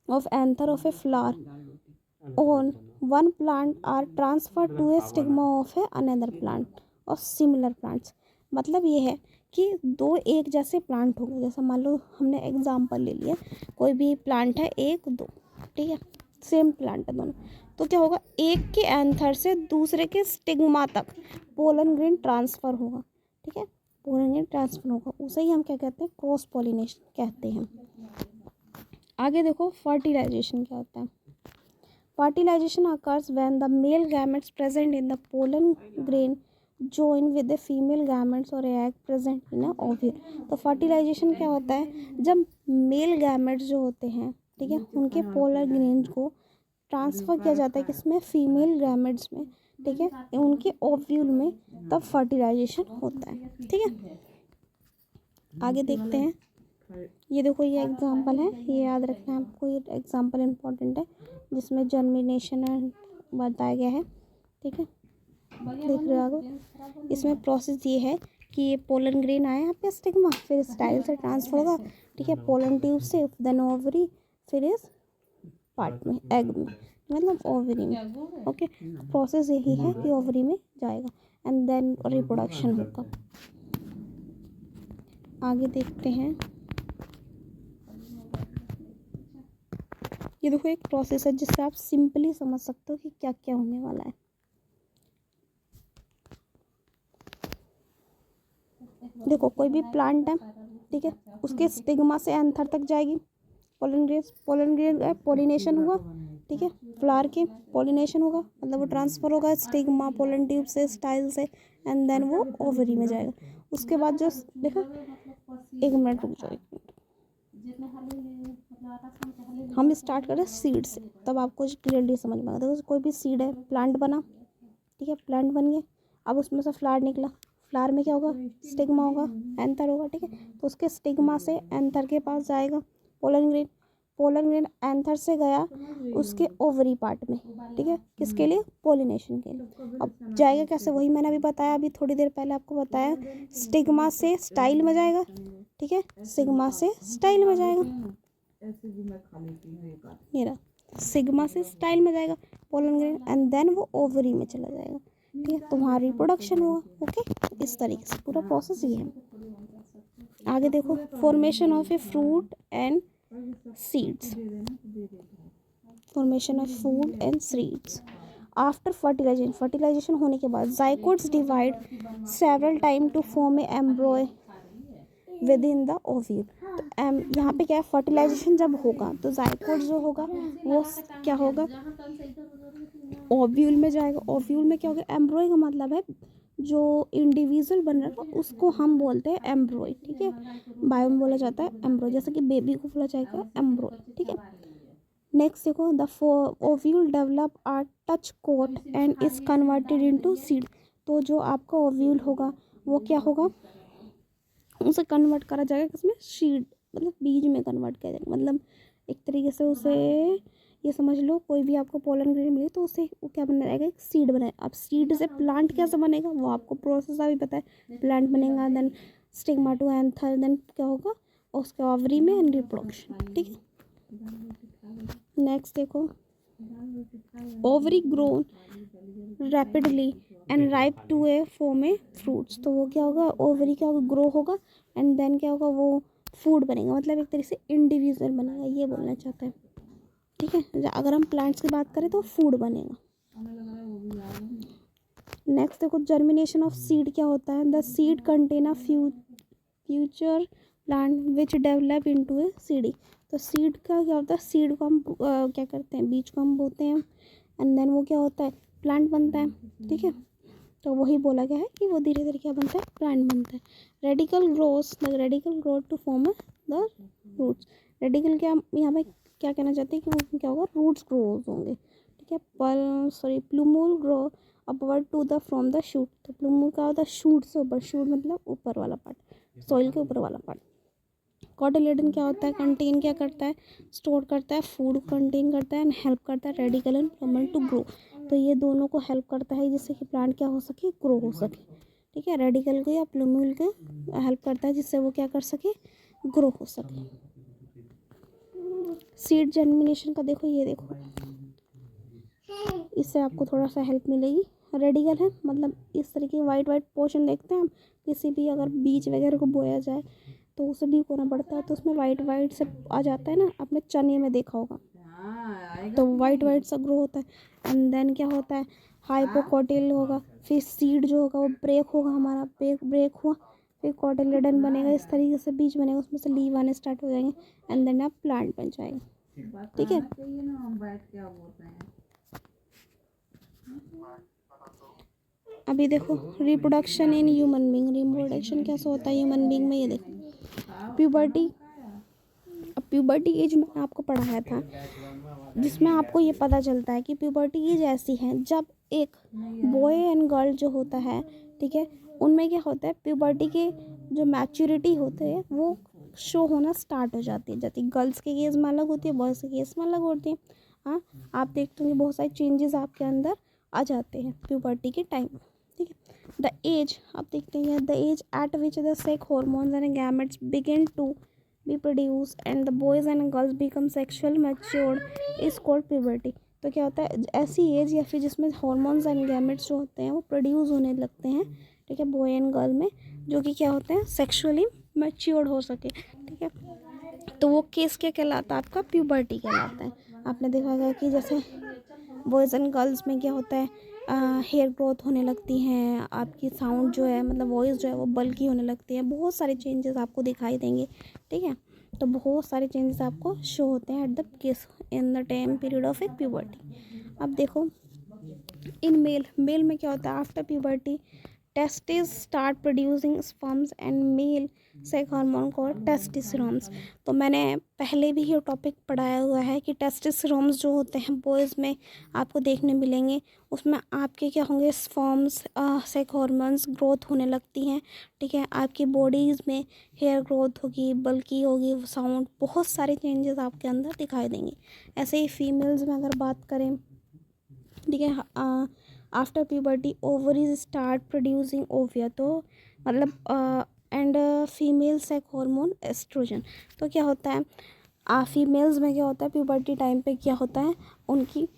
Speaker 1: of anther of a flower on one plant are transfer to a stigma of a another plant or similar plants. मतलब ये है कि दो एक जैसे प्लांट होंगे, जैसा मान लो हमने एग्जांपल ले लिया, कोई भी प्लांट है एक दो, ठीक है, सेम प्लांट है दोनों, तो क्या होगा, एक के एंथर से दूसरे के स्टिग्मा तक पोलन ग्रेन ट्रांसफ़र होगा, ठीक है, पोलन ग्रेन ट्रांसफ़र होगा, उसे ही हम क्या कहते हैं, क्रॉस पोलिनेशन कहते हैं। आगे देखो फर्टिलाइजेशन क्या होता है। Fertilisation occurs when the male gametes present in the pollen grain join with the female gametes or egg present in a ovule। तो फर्टिलाइजेशन क्या होता है, जब मेल गैमेट्स जो होते हैं, ठीक है, उनके पोलर ग्रेन को ट्रांसफ़र किया जाता है किसमें, फीमेल गैमेट्स में, ठीक है, उनके ओव्यूल में, तब फर्टिलाइजेशन होता है, ठीक है। आगे देखते हैं, ये देखो ये एग्जांपल है, ये याद रखना है आपको, ये एग्जांपल इम्पोर्टेंट है जिसमें जर्मिनेशन बताया गया है, ठीक है, देख रहे हो आगे। इसमें प्रोसेस ये है कि ये पोलन ग्रेन आया यहाँ पे स्टिग्मा, फिर स्टाइल से ट्रांसफर होगा, ठीक है, पोलन ट्यूब से, देन ओवरी, फिर इस पार्ट में, एग में, मतलब ओवरी में, ओके। प्रोसेस यही है कि ओवरी में जाएगा एंड देन रिप्रोडक्शन होगा। आगे देखते हैं, ये देखो एक प्रोसेस है जिससे आप सिंपली समझ सकते हो कि क्या क्या होने वाला है। देखो कोई भी प्लांट है, ठीक है, उसके स्टिग्मा से एंथर तक जाएगी पोलन ग्रेन पोलिनेशन हुआ, ठीक है, फ्लावर के पोलिनेशन होगा, मतलब वो ट्रांसफ़र होगा स्टिग्मा पोलन ट्यूब से, स्टाइल से, एंड देन वो ओवरी में जाएगा। उसके बाद जो देखो, एक मिनट रुक जाओ, हम स्टार्ट करें सीड से, तब आपको क्लियरली समझ में आएगा। देखो कोई भी सीड है, प्लांट बना, ठीक है, प्लांट बन गया, अब उसमें से फ्लावर निकला, फ्लावर में क्या होगा, स्टिग्मा होगा, एंथर होगा, ठीक है, तो उसके स्टिग्मा से एंथर के पास जाएगा pollen grain, pollen grain anther से गया उसके ओवरी पार्ट में, ठीक है, किसके लिए, पोलिनेशन के लिए। अब जाएगा कैसे, वही मैंने अभी बताया, अभी थोड़ी देर पहले आपको बताया, स्टिग्मा से स्टाइल में जाएगा, ठीक है, सिग्मा से स्टाइल में जाएगा, मेरा सिग्मा से स्टाइल में जाएगा पोलन ग्रेन, एंड देन वो ओवरी में चला जाएगा, ठीक है, तो वहाँ रिप्रोडक्शन होगा, ओके। इस तरीके से पूरा प्रोसेस ये है। आगे देखो, formation of a fruit and seeds, formation of food and seeds after fertilization, fertilization होने के बाद zygotes divide several time to form a embryo within the ovule. तो यहाँ पे क्या है, फर्टिलाइजेशन जब होगा तो जाइकोट जो होगा वो क्या होगा, ओव्यूल में जाएगा, ओव्यूल में क्या होगा, एम्ब्रॉय का मतलब है जो इंडिविजुअल बन रहा है उसको हम बोलते हैं एम्ब्रॉय, ठीक है, बायो में बोला जाता है एम्ब्रॉय, जैसे कि बेबी को बोला जाएगा एम्ब्रॉय, ठीक है। नेक्स्ट देखो, the ovule develop are touch coat and is converted into seed. तो जो आपका ओव्यूल होगा वो क्या होगा, उसे कन्वर्ट करा जाएगा किसमें, सीड, मतलब बीज में कन्वर्ट किया जाएगा। मतलब एक तरीके से उसे ये समझ लो, कोई भी आपको पोलन ग्रेन मिले तो उसे वो क्या बना जाएगा, एक सीड बनाए। अब सीड से प्लांट कैसे बनेगा वो आपको प्रोसेस अभी पता है। प्लांट बनेगा, then stigma to anther, then क्या होगा उसके ओवरी में एंड रिप्रोडक्शन। ठीक है, नेक्स्ट देखो, ovary grown rapidly and ripe to a form a fruits. तो वो क्या होगा, ओवरी क्या होगा, ग्रो होगा एंड देन क्या होगा, वो फूड बनेगा, मतलब एक तरीके से इंडिविजुअल बनेगा, ये बोलना चाहते हैं। ठीक है, अगर हम प्लांट्स की बात करें तो फूड बनेगा। नेक्स्ट देखो, जर्मिनेशन ऑफ सीड क्या होता है, the seed contain a future plant which develop into A CD. तो सीड का क्या होता है, सीड को हम क्या करते हैं, बीज को हम बोते हैं एंड देन वो क्या होता है, प्लांट बनता है। ठीक है, तो वही बोला गया है कि वो धीरे धीरे क्या बनता है, प्लांट बनता है। Radicle grows, the radicle growth to form the roots. Radicle क्या यहाँ पे क्या कहना चाहते हैं कि वो क्या होगा, रूट्स ग्रो होंगे। ठीक है, plumule grow upward to the from the shoot. तो प्लूमूल का होता है शूट से ऊपर, शूट मतलब ऊपर वाला पार्ट, सॉइल के ऊपर वाला पार्ट। कॉटिलेडन क्या होता है, कंटेन क्या करता है, स्टोर करता है, फूड कंटेन करता है एंड हेल्प करता है रेडिकल एंड प्लूमल टू ग्रो। तो ये दोनों को हेल्प करता है जिससे कि प्लांट क्या हो सके, ग्रो हो सके। ठीक है, रेडिकल को या प्लूमल को हेल्प करता है जिससे वो क्या कर सके, ग्रो हो सके। सीड जर्मिनेशन का देखो, ये देखो, इससे आपको थोड़ा सा हेल्प मिलेगी। रेडिकल है मतलब इस तरीके वाइट वाइट पोर्शन देखते हैं हम, किसी भी अगर बीज वगैरह को बोया जाए तो उसे भी होना पड़ता है, तो उसमें वाइट वाइट से आ जाता है ना, आपने चने में देखा होगा, तो वाइट वाइट सा ग्रो होता है एंड देन क्या होता है, हाइपोकोटिल होगा, फिर सीड जो होगा वो ब्रेक होगा, हमारा ब्रेक हुआ, फिर कॉटिलेडन बनेगा, इस तरीके से बीज बनेगा, उसमें से लीव आने स्टार्ट हो जाएंगे एंड देन आप प्लांट बन जाएगा। ठीक है, अभी देखो reproduction in human being, reproduction कैसे होता है ह्यूमन बींग में, ये देखो प्यूबर्टी। अब प्यूबर्टी एज मैंने आपको पढ़ाया था, जिसमें आपको ये पता चलता है कि प्यूबर्टी एज ऐसी है जब एक बॉय एंड गर्ल जो होता है, ठीक है, उनमें क्या होता है, प्यूबर्टी के जो मैच्योरिटी होते हैं वो शो होना स्टार्ट हो जाती है। जैसे गर्ल्स के केस में अलग होती है, बॉयज़ के केस में अलग होती है। हाँ, आप देखते होंगे बहुत सारे चेंजेस आपके अंदर आ जाते हैं प्यूबर्टी के टाइम। ठीक है, द एज आप देखते हैं, the age at which the sex hormones and gametes begin to be produced and the boys and girls become sexual matured is called puberty। तो क्या होता है, ऐसी एज या फिर जिसमें हॉर्मोन्स एंड गैमेट्स जो होते हैं वो प्रोड्यूस होने लगते हैं, ठीक है, बॉय एंड गर्ल में, जो कि क्या होते हैं, सेक्सुअली मैच्योर्ड हो सके। ठीक है, तो वो केस क्या कहलाता है, आपका प्यूबर्टी कहलाता है। आपने देखा होगा कि जैसे बॉयज़ एंड गर्ल्स में क्या होता है, हेयर ग्रोथ होने लगती हैं, आपकी साउंड जो है मतलब वॉइस जो है वो बल्की होने लगती है, बहुत सारे चेंजेस आपको दिखाई देंगे। ठीक है, तो बहुत सारे चेंजेस आपको शो होते हैं at the case in the time period of a puberty. अब देखो इन मेल में क्या होता है, after puberty testis start producing sperms and male sex hormone called testosterones. तो मैंने पहले भी ये टॉपिक पढ़ाया हुआ है कि टेस्टोस्टेरोन्स जो होते हैं बॉयज़ में आपको देखने मिलेंगे, उसमें आपके क्या होंगे, स्पर्म्स सेक्स हार्मोन्स ग्रोथ होने लगती हैं। ठीक है, आपकी बॉडीज़ में हेयर ग्रोथ होगी, बल्कि होगी, साउंड, बहुत सारे चेंजेस आपके अंदर दिखाई देंगे। ऐसे ही फीमेल्स में अगर बात करें, ठीक है, after puberty ovaries start producing ova, तो मतलब and female sex hormone oestrogen. तो क्या होता है, फीमेल्स में क्या होता है, प्यूबर्टी टाइम पे क्या होता है, उनकी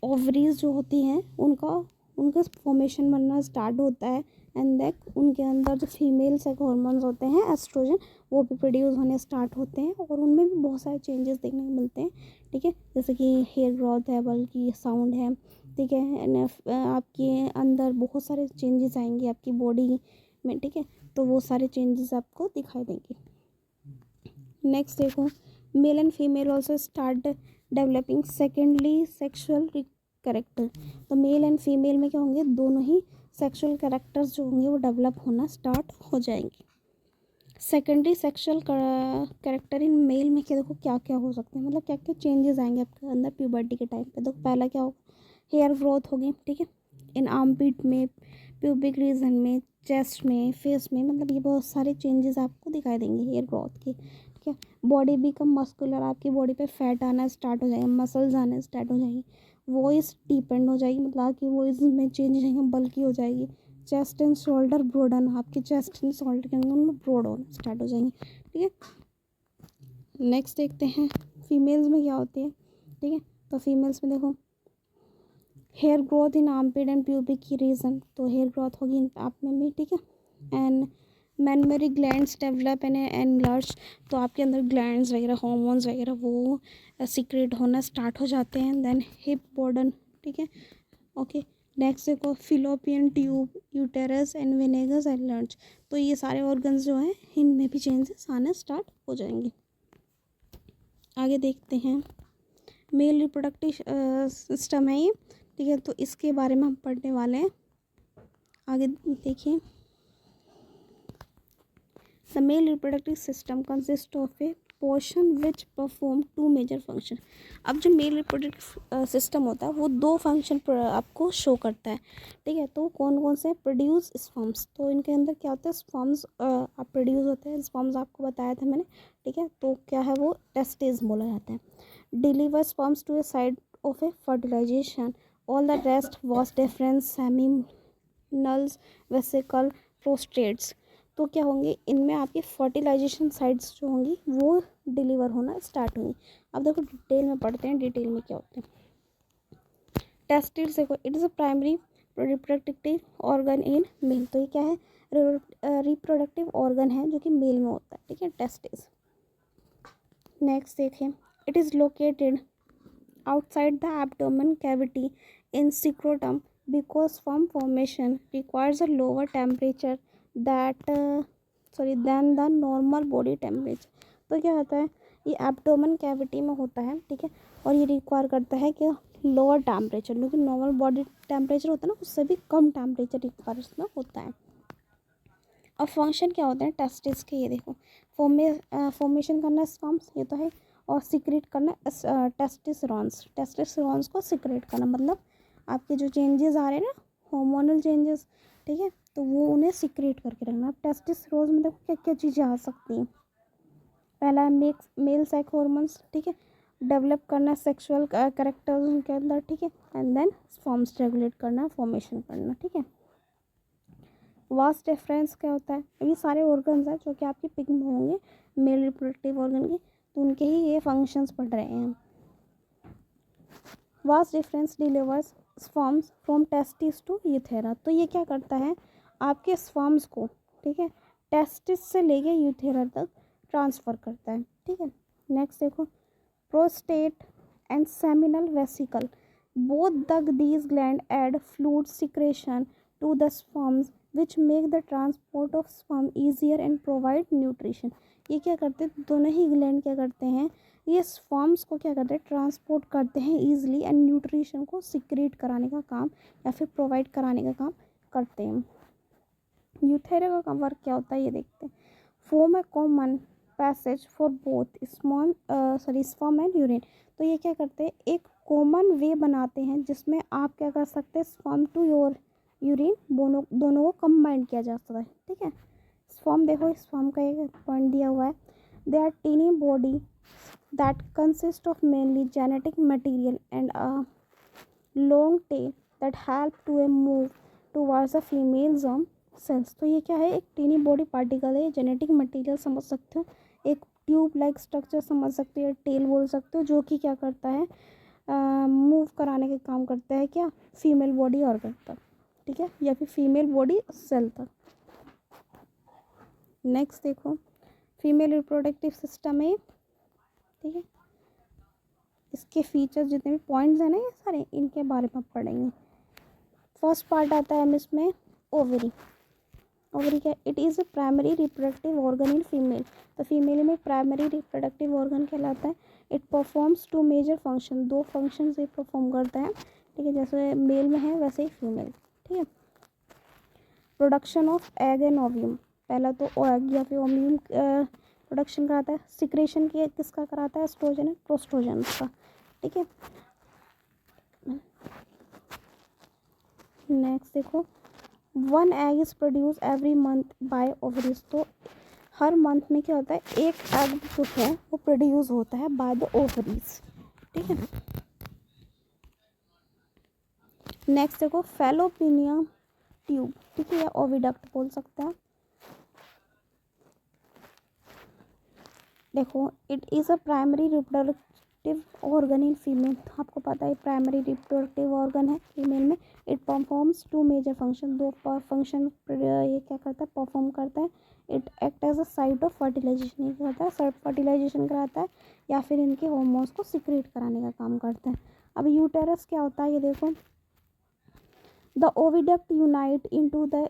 Speaker 1: ओवरीज जो होती हैं उनका फॉर्मेशन बनना स्टार्ट होता है एंड देन उनके अंदर जो फीमेल सेक्स हार्मोन्स होते हैं एस्ट्रोजन, वो भी प्रोड्यूस होने स्टार्ट होते हैं और उनमें भी बहुत सारे चेंजेस देखने को मिलते हैं। ठीक है, जैसे कि हेयर ग्रोथ है, बल्कि साउंड है। ठीक है, आपके अंदर बहुत सारे चेंजेस आएंगे आपकी बॉडी में। ठीक है, तो वो सारे चेंजेस आपको दिखाई देंगे। नेक्स्ट देखो, male and female also start developing secondly sexual character. तो मेल एंड फीमेल में क्या होंगे, दोनों ही सेक्सुअल कैरेक्टर्स जो होंगे वो डेवलप होना स्टार्ट हो जाएंगे। Secondary sexual character in male में क्या, देखो क्या क्या हो सकते हैं, मतलब क्या क्या चेंजेस आएंगे आपके अंदर प्यूबर्टी के टाइम पे। देखो पहला क्या होगा, हेयर ग्रोथ होगी, ठीक है, इन आर्मपिट में, प्यूबिक रीजन में, चेस्ट में, फेस में, मतलब ये बहुत सारे चेंजेस आपको दिखाई देंगे हेयर ग्रोथ के, ठीक है। बॉडी बिकम मस्कुलर, आपकी बॉडी पे फैट आना स्टार्ट हो जाएगा, मसल्स आना स्टार्ट हो जाएंगी, वॉइस डिपेंड हो जाएगी, मतलब आपकी वॉइस में चेंज आएंगे, बल्कि हो जाएगी। चेस्ट एंड शोल्डर ब्रोडन, आपके चेस्ट एंड शोल्डर के अंदर ब्रोड होना स्टार्ट हो जाएंगे, ठीक है। नेक्स्ट देखते हैं फीमेल्स में क्या होती है, ठीक है। तो फीमेल्स में देखो hair growth in armpit and pubic की रीजन, तो हेयर ग्रोथ होगी आप में भी, ठीक है। And mammary glands develop and enlarge, तो आपके अंदर ग्लैंड्स वगैरह, हार्मोन्स वगैरह वो सीक्रेट होना स्टार्ट हो जाते हैं। देन हिप बॉर्डन, ठीक है, ओके। नेक्स्ट देखो फिलोपियन ट्यूब, यूटेरस एंड वेनेगस एंड लंच, तो ये सारे ऑर्गन्स जो हैं इनमें भी चेंजेस आना स्टार्ट हो जाएंगे। आगे देखते हैं मेल रिप्रोडक्टिव सिस्टम है ये, ठीक है, तो इसके बारे में हम पढ़ने वाले हैं। आगे देखिए, the male reproductive system consist of a portion which perform two major function. अब जो मेल रिप्रोडक्टिव सिस्टम होता है वो दो फंक्शन आपको शो करता है, ठीक है। तो कौन कौन से, प्रोड्यूस स्पर्म्स, तो इनके अंदर क्या होता है, स्पर्म्स आप प्रोड्यूस होते हैं, स्पर्म्स आपको बताया था मैंने, ठीक है। तो क्या है वो, टेस्टिस बोला जाता है। Deliver sperms to a side of a fertilization, all the rest vas deferens seminals vesicle prostates, तो क्या होंगे इनमें आपके फर्टिलाइजेशन साइट्स जो होंगी वो डिलीवर होना स्टार्ट होंगी। अब देखो डिटेल में पढ़ते हैं, डिटेल में क्या होते हैं। टेस्टिस देखो, it is a primary reproductive organ in male, तो ये क्या है, रिप्रोडक्टिव ऑर्गन है जो कि मेल में होता है, ठीक है, टेस्टिस। नेक्स्ट देखें, it is located outside the abdomen cavity in scrotum because sperm formation requires a lower temperature that than the normal body temperature, तो क्या होता है ये एब्डोमेन कैविटी में होता है, ठीक है, और ये रिक्वायर करता है कि लोअर टेम्परेचर, क्योंकि नॉर्मल बॉडी टेम्परेचर होता है ना उससे भी कम टेम्परेचर रिक्वायर इसमें होता है। अब फंक्शन क्या होते हैं टेस्टिस के, ये देखो फॉर्मेशन करना स्पर्म्स, ये तो है, और सिक्रेट करना टेस्टिस्टेरोन्स, टेस्टिस्टेरोन्स को सिक्रेट करना, मतलब आपके जो चेंजेस आ रहे हैं ना हार्मोनल चेंजेस, ठीक है, तो वो उन्हें सिक्रेट करके रखना। अब टेस्टिस्टेरोन्स में देखो क्या क्या चीज़ें आ सकती हैं। पहला है मेल सेक्स हॉर्मोन्स, ठीक है, डेवलप करना सेक्सुअल कैरेक्टर्स उनके अंदर, ठीक है, एंड देन स्पर्म्स रेगुलेट करना, फॉर्मेशन करना, ठीक है। वास्ट डिफरेंस क्या होता है, ये सारे ऑर्गन्स हैं जो कि आपके पिग में होंगे मेल रिप्रोडक्टिव ऑर्गन के, तो उनके ही ये फंक्शंस पढ़ रहे हैं। Vas deferens delivers sperms from testis to urethra, तो ये क्या करता है आपके स्पर्म्स को, ठीक है, टेस्टिस से लेके यूथेरा तक ट्रांसफ़र करता है, ठीक है। नेक्स्ट देखो, prostate and seminal vesicle both these gland add fluid secretion to the sperms which make the transport of sperm easier and provide nutrition, ये क्या करते हैं दोनों ही ग्लैंड क्या करते हैं, ये स्पर्म्स को क्या करते हैं ट्रांसपोर्ट करते हैं ईजिली, एंड न्यूट्रिशन को सिक्रेट कराने का काम या फिर प्रोवाइड कराने का काम करते हैं। यूथेरा का वर्क क्या होता है ये देखते हैं। Form A common passage for both sperm and urine, तो ये क्या करते हैं एक कॉमन वे बनाते हैं जिसमें आप क्या कर सकते हैं स्पर्म टू योर यूरिन दोनों को कंबाइन किया जा सकता है, ठीक है। स्पर्म देखो, स्पर्म का एक पॉइंट दिया हुआ है, they are tiny body that consist of mainly genetic material and a long tail that help to a move towards the female germ cells, तो ये क्या है एक टीनी बॉडी पार्टिकल है, जेनेटिक मटेरियल समझ सकते हो, एक ट्यूब लाइक स्ट्रक्चर समझ सकते हो, टेल बोल सकते हो, जो कि क्या करता है मूव कराने के काम करता है क्या फीमेल बॉडी ऑर्गन तक, ठीक है, या फिर फीमेल बॉडी सेल तक। नेक्स्ट देखो, फीमेल रिप्रोडक्टिव सिस्टम है, ठीक है, इसके फीचर्स जितने भी पॉइंट्स हैं ना ये सारे इनके बारे में पढ़ेंगे। फर्स्ट पार्ट आता है हम इसमें ओवरी, ओवरी क्या, it is a primary reproductive organ in female, तो फीमेल में प्राइमरी रिप्रोडक्टिव ऑर्गन कहलाता है। It performs two major function, दो फंक्शन से परफॉर्म करता है, ठीक है, जैसे मेल में है वैसे ही फीमेल, ठीक है। Production of egg and ovum, पहला तो एग या फिर ओवम प्रोडक्शन कराता है। सिक्रेशन की किसका कराता है? एस्ट्रोजन है, प्रोस्ट्रोजन का, ठीक है। नेक्स्ट देखो, 1 egg is produce every month by ovaries. तो हर मंथ में क्या होता है, एक एग जो है वो प्रोड्यूस होता है बाय द ओवरीज, ठीक है। नेक्स्ट देखो, फैलोपिनियम ट्यूब, ठीक है, या ओविडक्ट बोल सकते हैं। देखो, it is a primary reproductive organ in female. आपको पता है प्राइमरी रिप्रोडक्टिव ऑर्गन है फीमेल में। It performs 2 major function, 2 function ये क्या करता है, परफॉर्म करता है। It act as a site of fertilisation, ये क्या होता है, फर्टिलाइजेशन कराता है या फिर इनके हार्मोन्स को सिक्रेट कराने का काम करता है। अब यूटेरस क्या होता है, ये देखो, the oviduct unite into the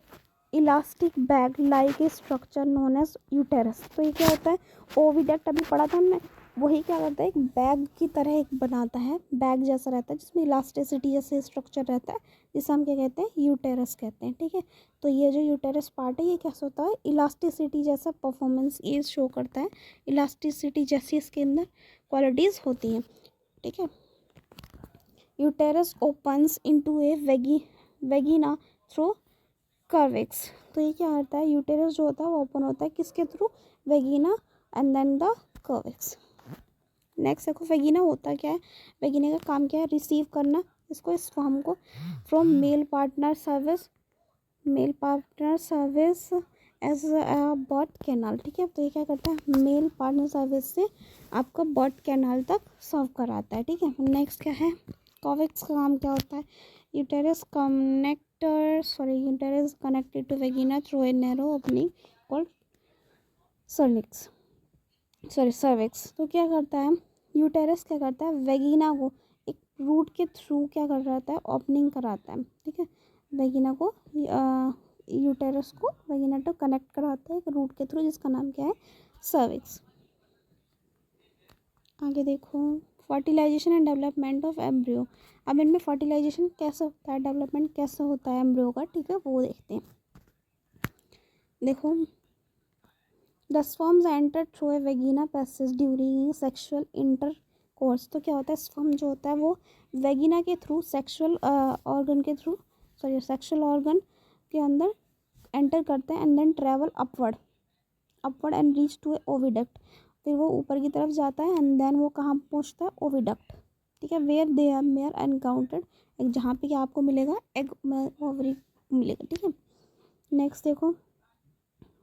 Speaker 1: elastic bag like a structure known as uterus. तो ये क्या होता है, ओविडक्ट अभी पढ़ा था हमने, वही क्या करता है, एक बैग की तरह एक बनाता है, बैग जैसा रहता है जिसमें इलास्टिसिटी जैसे स्ट्रक्चर रहता है, जिसे हम क्या कहते हैं, यूटेरस कहते हैं, ठीक है। तो ये जो यूटेरस पार्ट है ये कैसा होता है, इलास्टिसिटी जैसा परफॉर्मेंस ये शो करता है, इलास्टिसिटी जैसी इसके अंदर क्वालिटीज़ होती हैं, ठीक है। यूटेरस ओपन्स इनटू ए वेगिना थ्रू कर्वेक्स। तो ये क्या होता है, यूटेरस जो होता है वो ओपन होता है किसके through, vagina and then the cervix. Next देखो, वेगिना होता क्या है, वेगिना का काम क्या है, रिसीव करना इसको, स्पर्म को, from male partner serves as a birth canal, ठीक है। तो ये क्या करता है, मेल पार्टनर सर्विस से आपका बर्थ कैनाल तक सर्व कराता है, ठीक है। नेक्स्ट क्या है, कर्वेक्स का काम क्या होता है, uterus connected to vagina through a narrow opening called cervix. तो क्या करता है, यूटेरस क्या करता है, वेगिना को एक रूट के थ्रू क्या कर रहा है, ओपनिंग कराता है, ठीक है। वेगिना को यूटेरस को वेगिना तो कनेक्ट कराता है एक रूट के थ्रू, जिसका नाम क्या है, सर्विक्स। आगे देखो, fertilisation and development of embryo. अब इनमें फर्टिलाइजेशन कैसे होता है, डेवलपमेंट कैसे होता है एम्ब्रियो का, ठीक है, वो देखते हैं। देखो, the sperms enter through a vagina passage during sexual intercourse. तो क्या होता है, स्पर्म जो होता है वो वेगिना के थ्रू सेक्सुअल ऑर्गन के अंदर एंटर करते हैं and then travel upward and reach to a oviduct. फिर वो ऊपर की तरफ जाता है एंड देन वो कहाँ पहुँचता है, ओविडक्ट, ठीक है, where they are mayor encountered, एक जहाँ पे क्या आपको मिलेगा, एग ओवरी मिलेगा, ठीक है। नेक्स्ट देखो,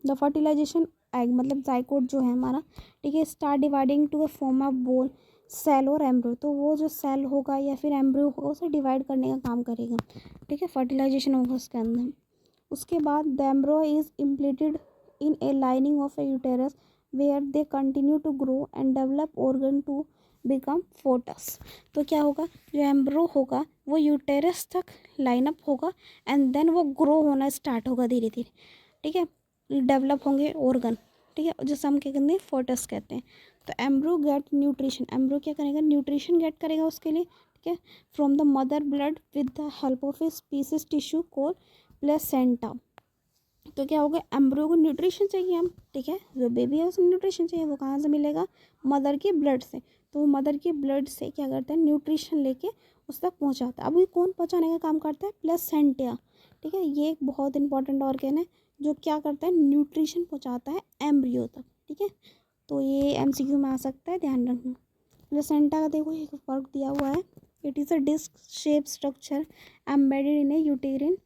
Speaker 1: द फर्टिलाइजेशन एग मतलब जाइकोट जो है हमारा, ठीक है, start dividing to a form of ball cell और एम्ब्रियो। तो वो जो सेल होगा या फिर एम्ब्रियो होगा उसे डिवाइड करने का काम करेगा, ठीक है, फर्टिलाइजेशन होगा उसके अंदर। उसके बाद the embryo is implanted in a lining of a uterus where they continue to grow and develop organ to become foetus. तो क्या होगा, जो एम्ब्रियो होगा वो यूटेरस तक लाइन अप होगा एंड देन वो ग्रो होना स्टार्ट होगा धीरे धीरे, ठीक है, डेवलप होंगे ऑर्गन, ठीक है, जिसे हम क्या कहते हैं, फोटस कहते हैं। तो एम्ब्रियो गेट न्यूट्रिशन, एम्ब्रियो क्या करेगा, न्यूट्रिशन गेट करेगा उसके लिए, ठीक है, from the mother blood with the help of a species tissue called placenta. तो क्या होगा, एम्ब्रियो को न्यूट्रिशन चाहिए हम, ठीक है, जो बेबी है उसे न्यूट्रिशन चाहिए, वो कहाँ से मिलेगा, मदर की ब्लड से। तो वो मदर की ब्लड से क्या करता है, न्यूट्रिशन लेके उस तक पहुँचाता है। अब ये कौन पहुँचाने का काम करता है, प्लेसेंटा, ठीक है, ये एक बहुत इंपॉर्टेंट ऑर्गन है जो क्या करता है, न्यूट्रिशन पहुँचाता है एम्ब्रियो तक, ठीक है। तो ये एमसीक्यू में आ सकता है, ध्यान रखना। प्लेसेंटा का देखो एक वर्क दिया हुआ है, it is a disc shape structure embedded in a uterine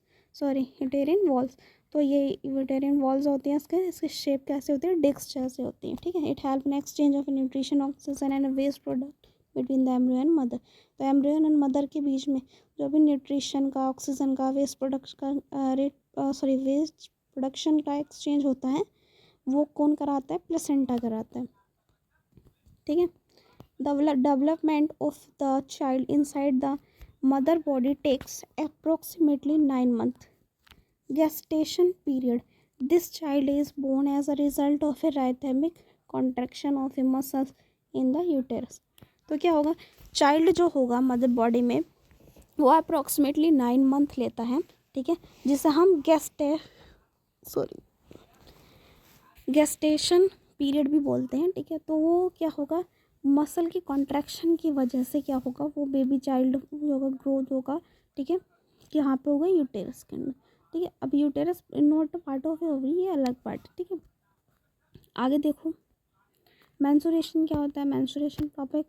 Speaker 1: walls. तो ये यूटेरिन वॉल्स होती हैं, इसके शेप कैसे होती है, डिस्क जैसे होती हैं, ठीक है। It help in exchange of nutrition, oxygen and waste product between the embryo and mother. तो एम्ब्रियो एंड मदर के बीच में जो भी न्यूट्रिशन का, ऑक्सीजन का, वेस्ट प्रोडक्शन का एक्सचेंज होता है वो कौन कराता है, प्लेसेंटा कराता है, ठीक है। Development of the child inside the mother body takes approximately 9 months gestation period. This child is born as a result of a rhythmic contraction of a muscles in the uterus. तो क्या होगा, child जो होगा mother body में वो approximately 9 month लेता है, ठीक है, जिसे हम गेस्टेशन पीरियड भी बोलते हैं, ठीक है। तो वो क्या होगा, मसल की कॉन्ट्रैक्शन की वजह से क्या होगा, वो बेबी चाइल्ड होगा, ग्रोथ होगा, ठीक है, कि यहाँ पे होगा यूटेरस के अंदर, ठीक है। अब uterus not part of ovary, ये अलग पार्ट, ठीक है। आगे देखो मेंस्ट्रुएशन क्या होता है। Menstruation topic,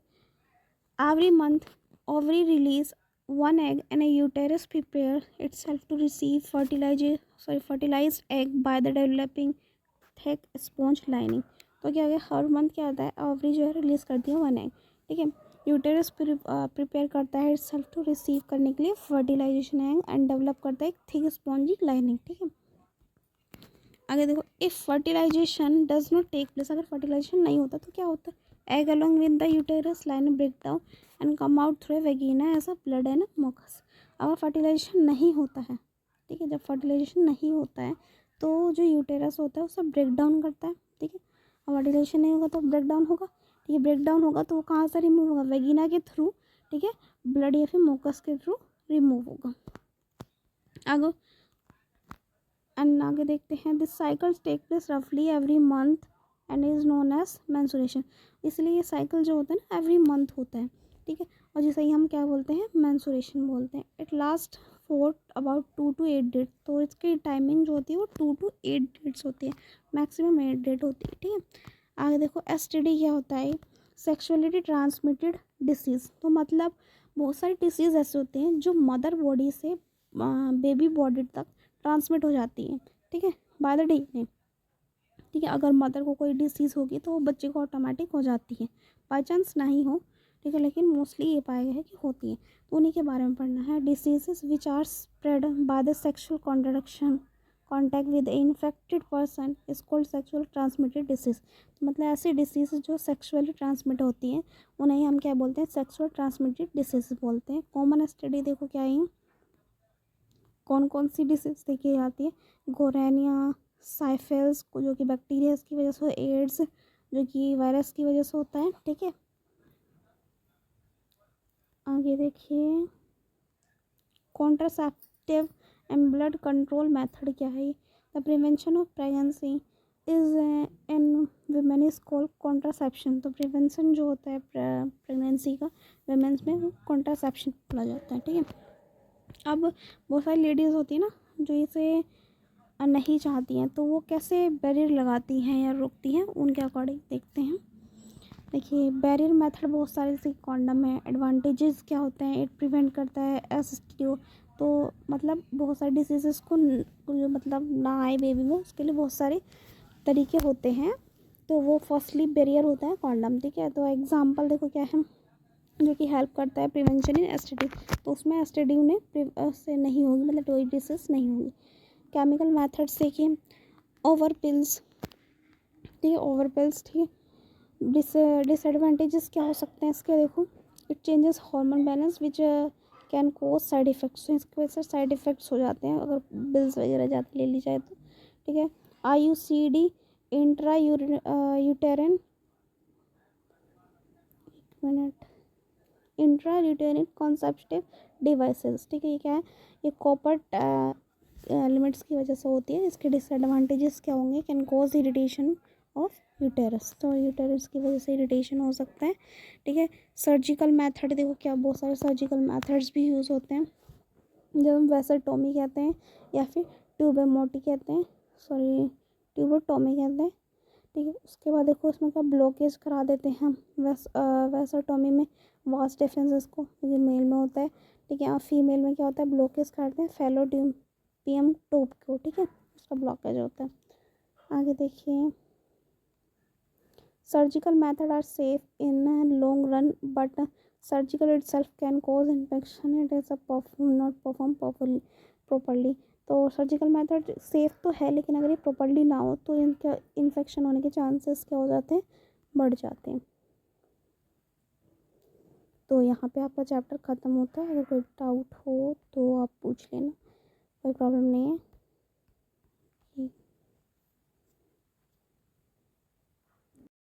Speaker 1: every month ovary release one egg and a uterus prepare itself to receive fertilized egg by the developing thick sponge lining। तो क्या हो गया, हर मंथ क्या होता है, ओवरी जो है रिलीज करती है वन एग, ठीक है। यूटेरस प्रिपेयर करता है इटसेल्फ टू रिसीव करने के लिए फर्टिलाइजेशन एग एंड डेवलप करता है एक थिक स्पॉन्जी लाइनिंग, ठीक है। आगे देखो, if fertilization does not take place, अगर फर्टिलाइजेशन नहीं होता तो क्या होता है, egg along with the uterus line break down and come out through vagina as a blood and mucus. अगर फर्टिलाइजेशन नहीं होता है, ठीक है, जब फर्टिलाइजेशन नहीं होता है तो जो यूटेरस होता है उसे ब्रेक डाउन करता है, ठीक है। और फर्टिलाइजेशन नहीं होगा तो ब्रेक डाउन होगा, ठीक है। ब्रेक डाउन होगा तो वो कहाँ से रिमूव होगा, वेगिना के थ्रू, ठीक है, ब्लड या फिर मोकस के थ्रू रिमूव होगा। आगे आगे देखते हैं, दिस साइकिल्स टेक प्लेस रफली every month and is known as menstruation. इसलिए ये साइकिल जो होता है ना एवरी मंथ होता है, ठीक है, और जिसे ही हम क्या बोलते हैं, मेंस्ट्रुएशन बोलते हैं। It last for about 2 to 8 days, तो इसकी टाइमिंग जो होती है वो 2 to 8 डेट्स होती है, मैक्सिमम 8 डेट होती है, ठीक है। आगे देखो, एसटीडी क्या होता है, सेक्सुअलिटी ट्रांसमिटेड डिसीज़। तो मतलब बहुत सारी डिसीज़ ऐसे होते हैं जो मदर बॉडी से बेबी बॉडी तक ट्रांसमिट हो जाती है, ठीक है, बाय द डीएनए, ठीक है। अगर मदर को कोई डिसीज़ होगी तो वो बच्चे को ऑटोमेटिक हो जाती है, बाई चांस नहीं हो, ठीक है, लेकिन मोस्टली ये पाया गया है कि होती है, तो उन्हीं के बारे में पढ़ना है। Diseases which are spread by the sexual contraction contact with infected person is called sexual transmitted disease. तो मतलब ऐसी डिसीज जो सेक्सुअली ट्रांसमिट होती हैं उन्हें हम क्या बोलते हैं, सेक्सुअल ट्रांसमिटेड डिसीज बोलते हैं। कॉमन स्टडी देखो क्या है, कौन कौन सी डिसीज देखी जाती है, गोरेनिया, साइफिल्स जो कि बैक्टीरिया की वजह से, एड्स जो कि वायरस की वजह से होता है, ठीक है। आगे देखिए, contraceptive and blood control method क्या है, the prevention of pregnancy is in women is called contraception. तो प्रिवेंशन जो होता है प्रेगनेंसी का वीमेंस में वो कॉन्ट्रासेप्शन बोला जाता है, ठीक है। अब बहुत सारी लेडीज़ होती है ना जो इसे नहीं चाहती हैं, तो वो कैसे बैरियर लगाती हैं या रोकती हैं, उनके अकॉर्डिंग देखते हैं। देखिए, बैरियर मेथड बहुत सारे, जैसे कॉन्डम है। एडवांटेजेस क्या होते हैं, इट प्रिवेंट करता है एसटीओ, तो मतलब बहुत सारे डिसीजेस को जो मतलब ना आए बेबी में, उसके लिए बहुत सारे तरीके होते हैं। तो वो फर्स्टली बैरियर होता है कॉन्डम, ठीक है। तो एग्जांपल देखो क्या है, जो कि हेल्प करता है प्रिवेंशन इन एसटीडी, तो उसमें एसटीडी उन्हें से नहीं होगी, मतलब कोई डिसीज नहीं होगी। केमिकल मेथड्स देखिए, ओवर पिल्स, ठीक है, ओवर पिल्स, ठीक है। डिसएडवांटेजेस क्या हो सकते हैं इसके, देखो, it changes hormone balance which can cause side effects. इसकी वजह से साइड इफ़ेक्ट्स हो जाते हैं अगर बिल्स वगैरह ज़्यादा ले ली जाए तो, ठीक है। IUCD, intra uterine, intra uterine contraceptive devices, ठीक है। ये क्या है, ये कॉपर लिमिट्स की वजह से होती है। इसके डिसएडवांटेजेस क्या होंगे, can cause irritation of uterus, तो यूटेरस की वजह से इरिटेशन हो सकता है, ठीक है। सर्जिकल मेथड देखो क्या, बहुत सारे सर्जिकल मेथड्स भी यूज़ होते हैं, जब हम वेसेक्टोमी कहते हैं या फिर ट्यूबोमोटी कहते हैं, सॉरी ट्यूबोटोमी कहते हैं, ठीक है। उसके बाद देखो इसमें क्या, ब्लॉकेज करा देते हैं हम वेसेक्टोमी में वास्ट डिफरेंसेस को, क्योंकि मेल में होता है, ठीक है। और फीमेल में क्या होता है, ब्लॉकेज करते हैं फैलोपियम ट्यूब को, ठीक है, उसका ब्लॉकेज होता है। आगे देखिए, surgical method are safe in long run but surgical itself can cause infection, it is not perform properly. तो सर्जिकल मेथड सेफ तो है, लेकिन अगर ये प्रॉपरली ना हो तो इनका इन्फेक्शन होने के चांसेस क्या हो जाते हैं, बढ़ जाते हैं। तो यहाँ पे आपका चैप्टर ख़त्म होता है। अगर कोई डाउट हो तो आप पूछ लेना, कोई प्रॉब्लम नहीं है।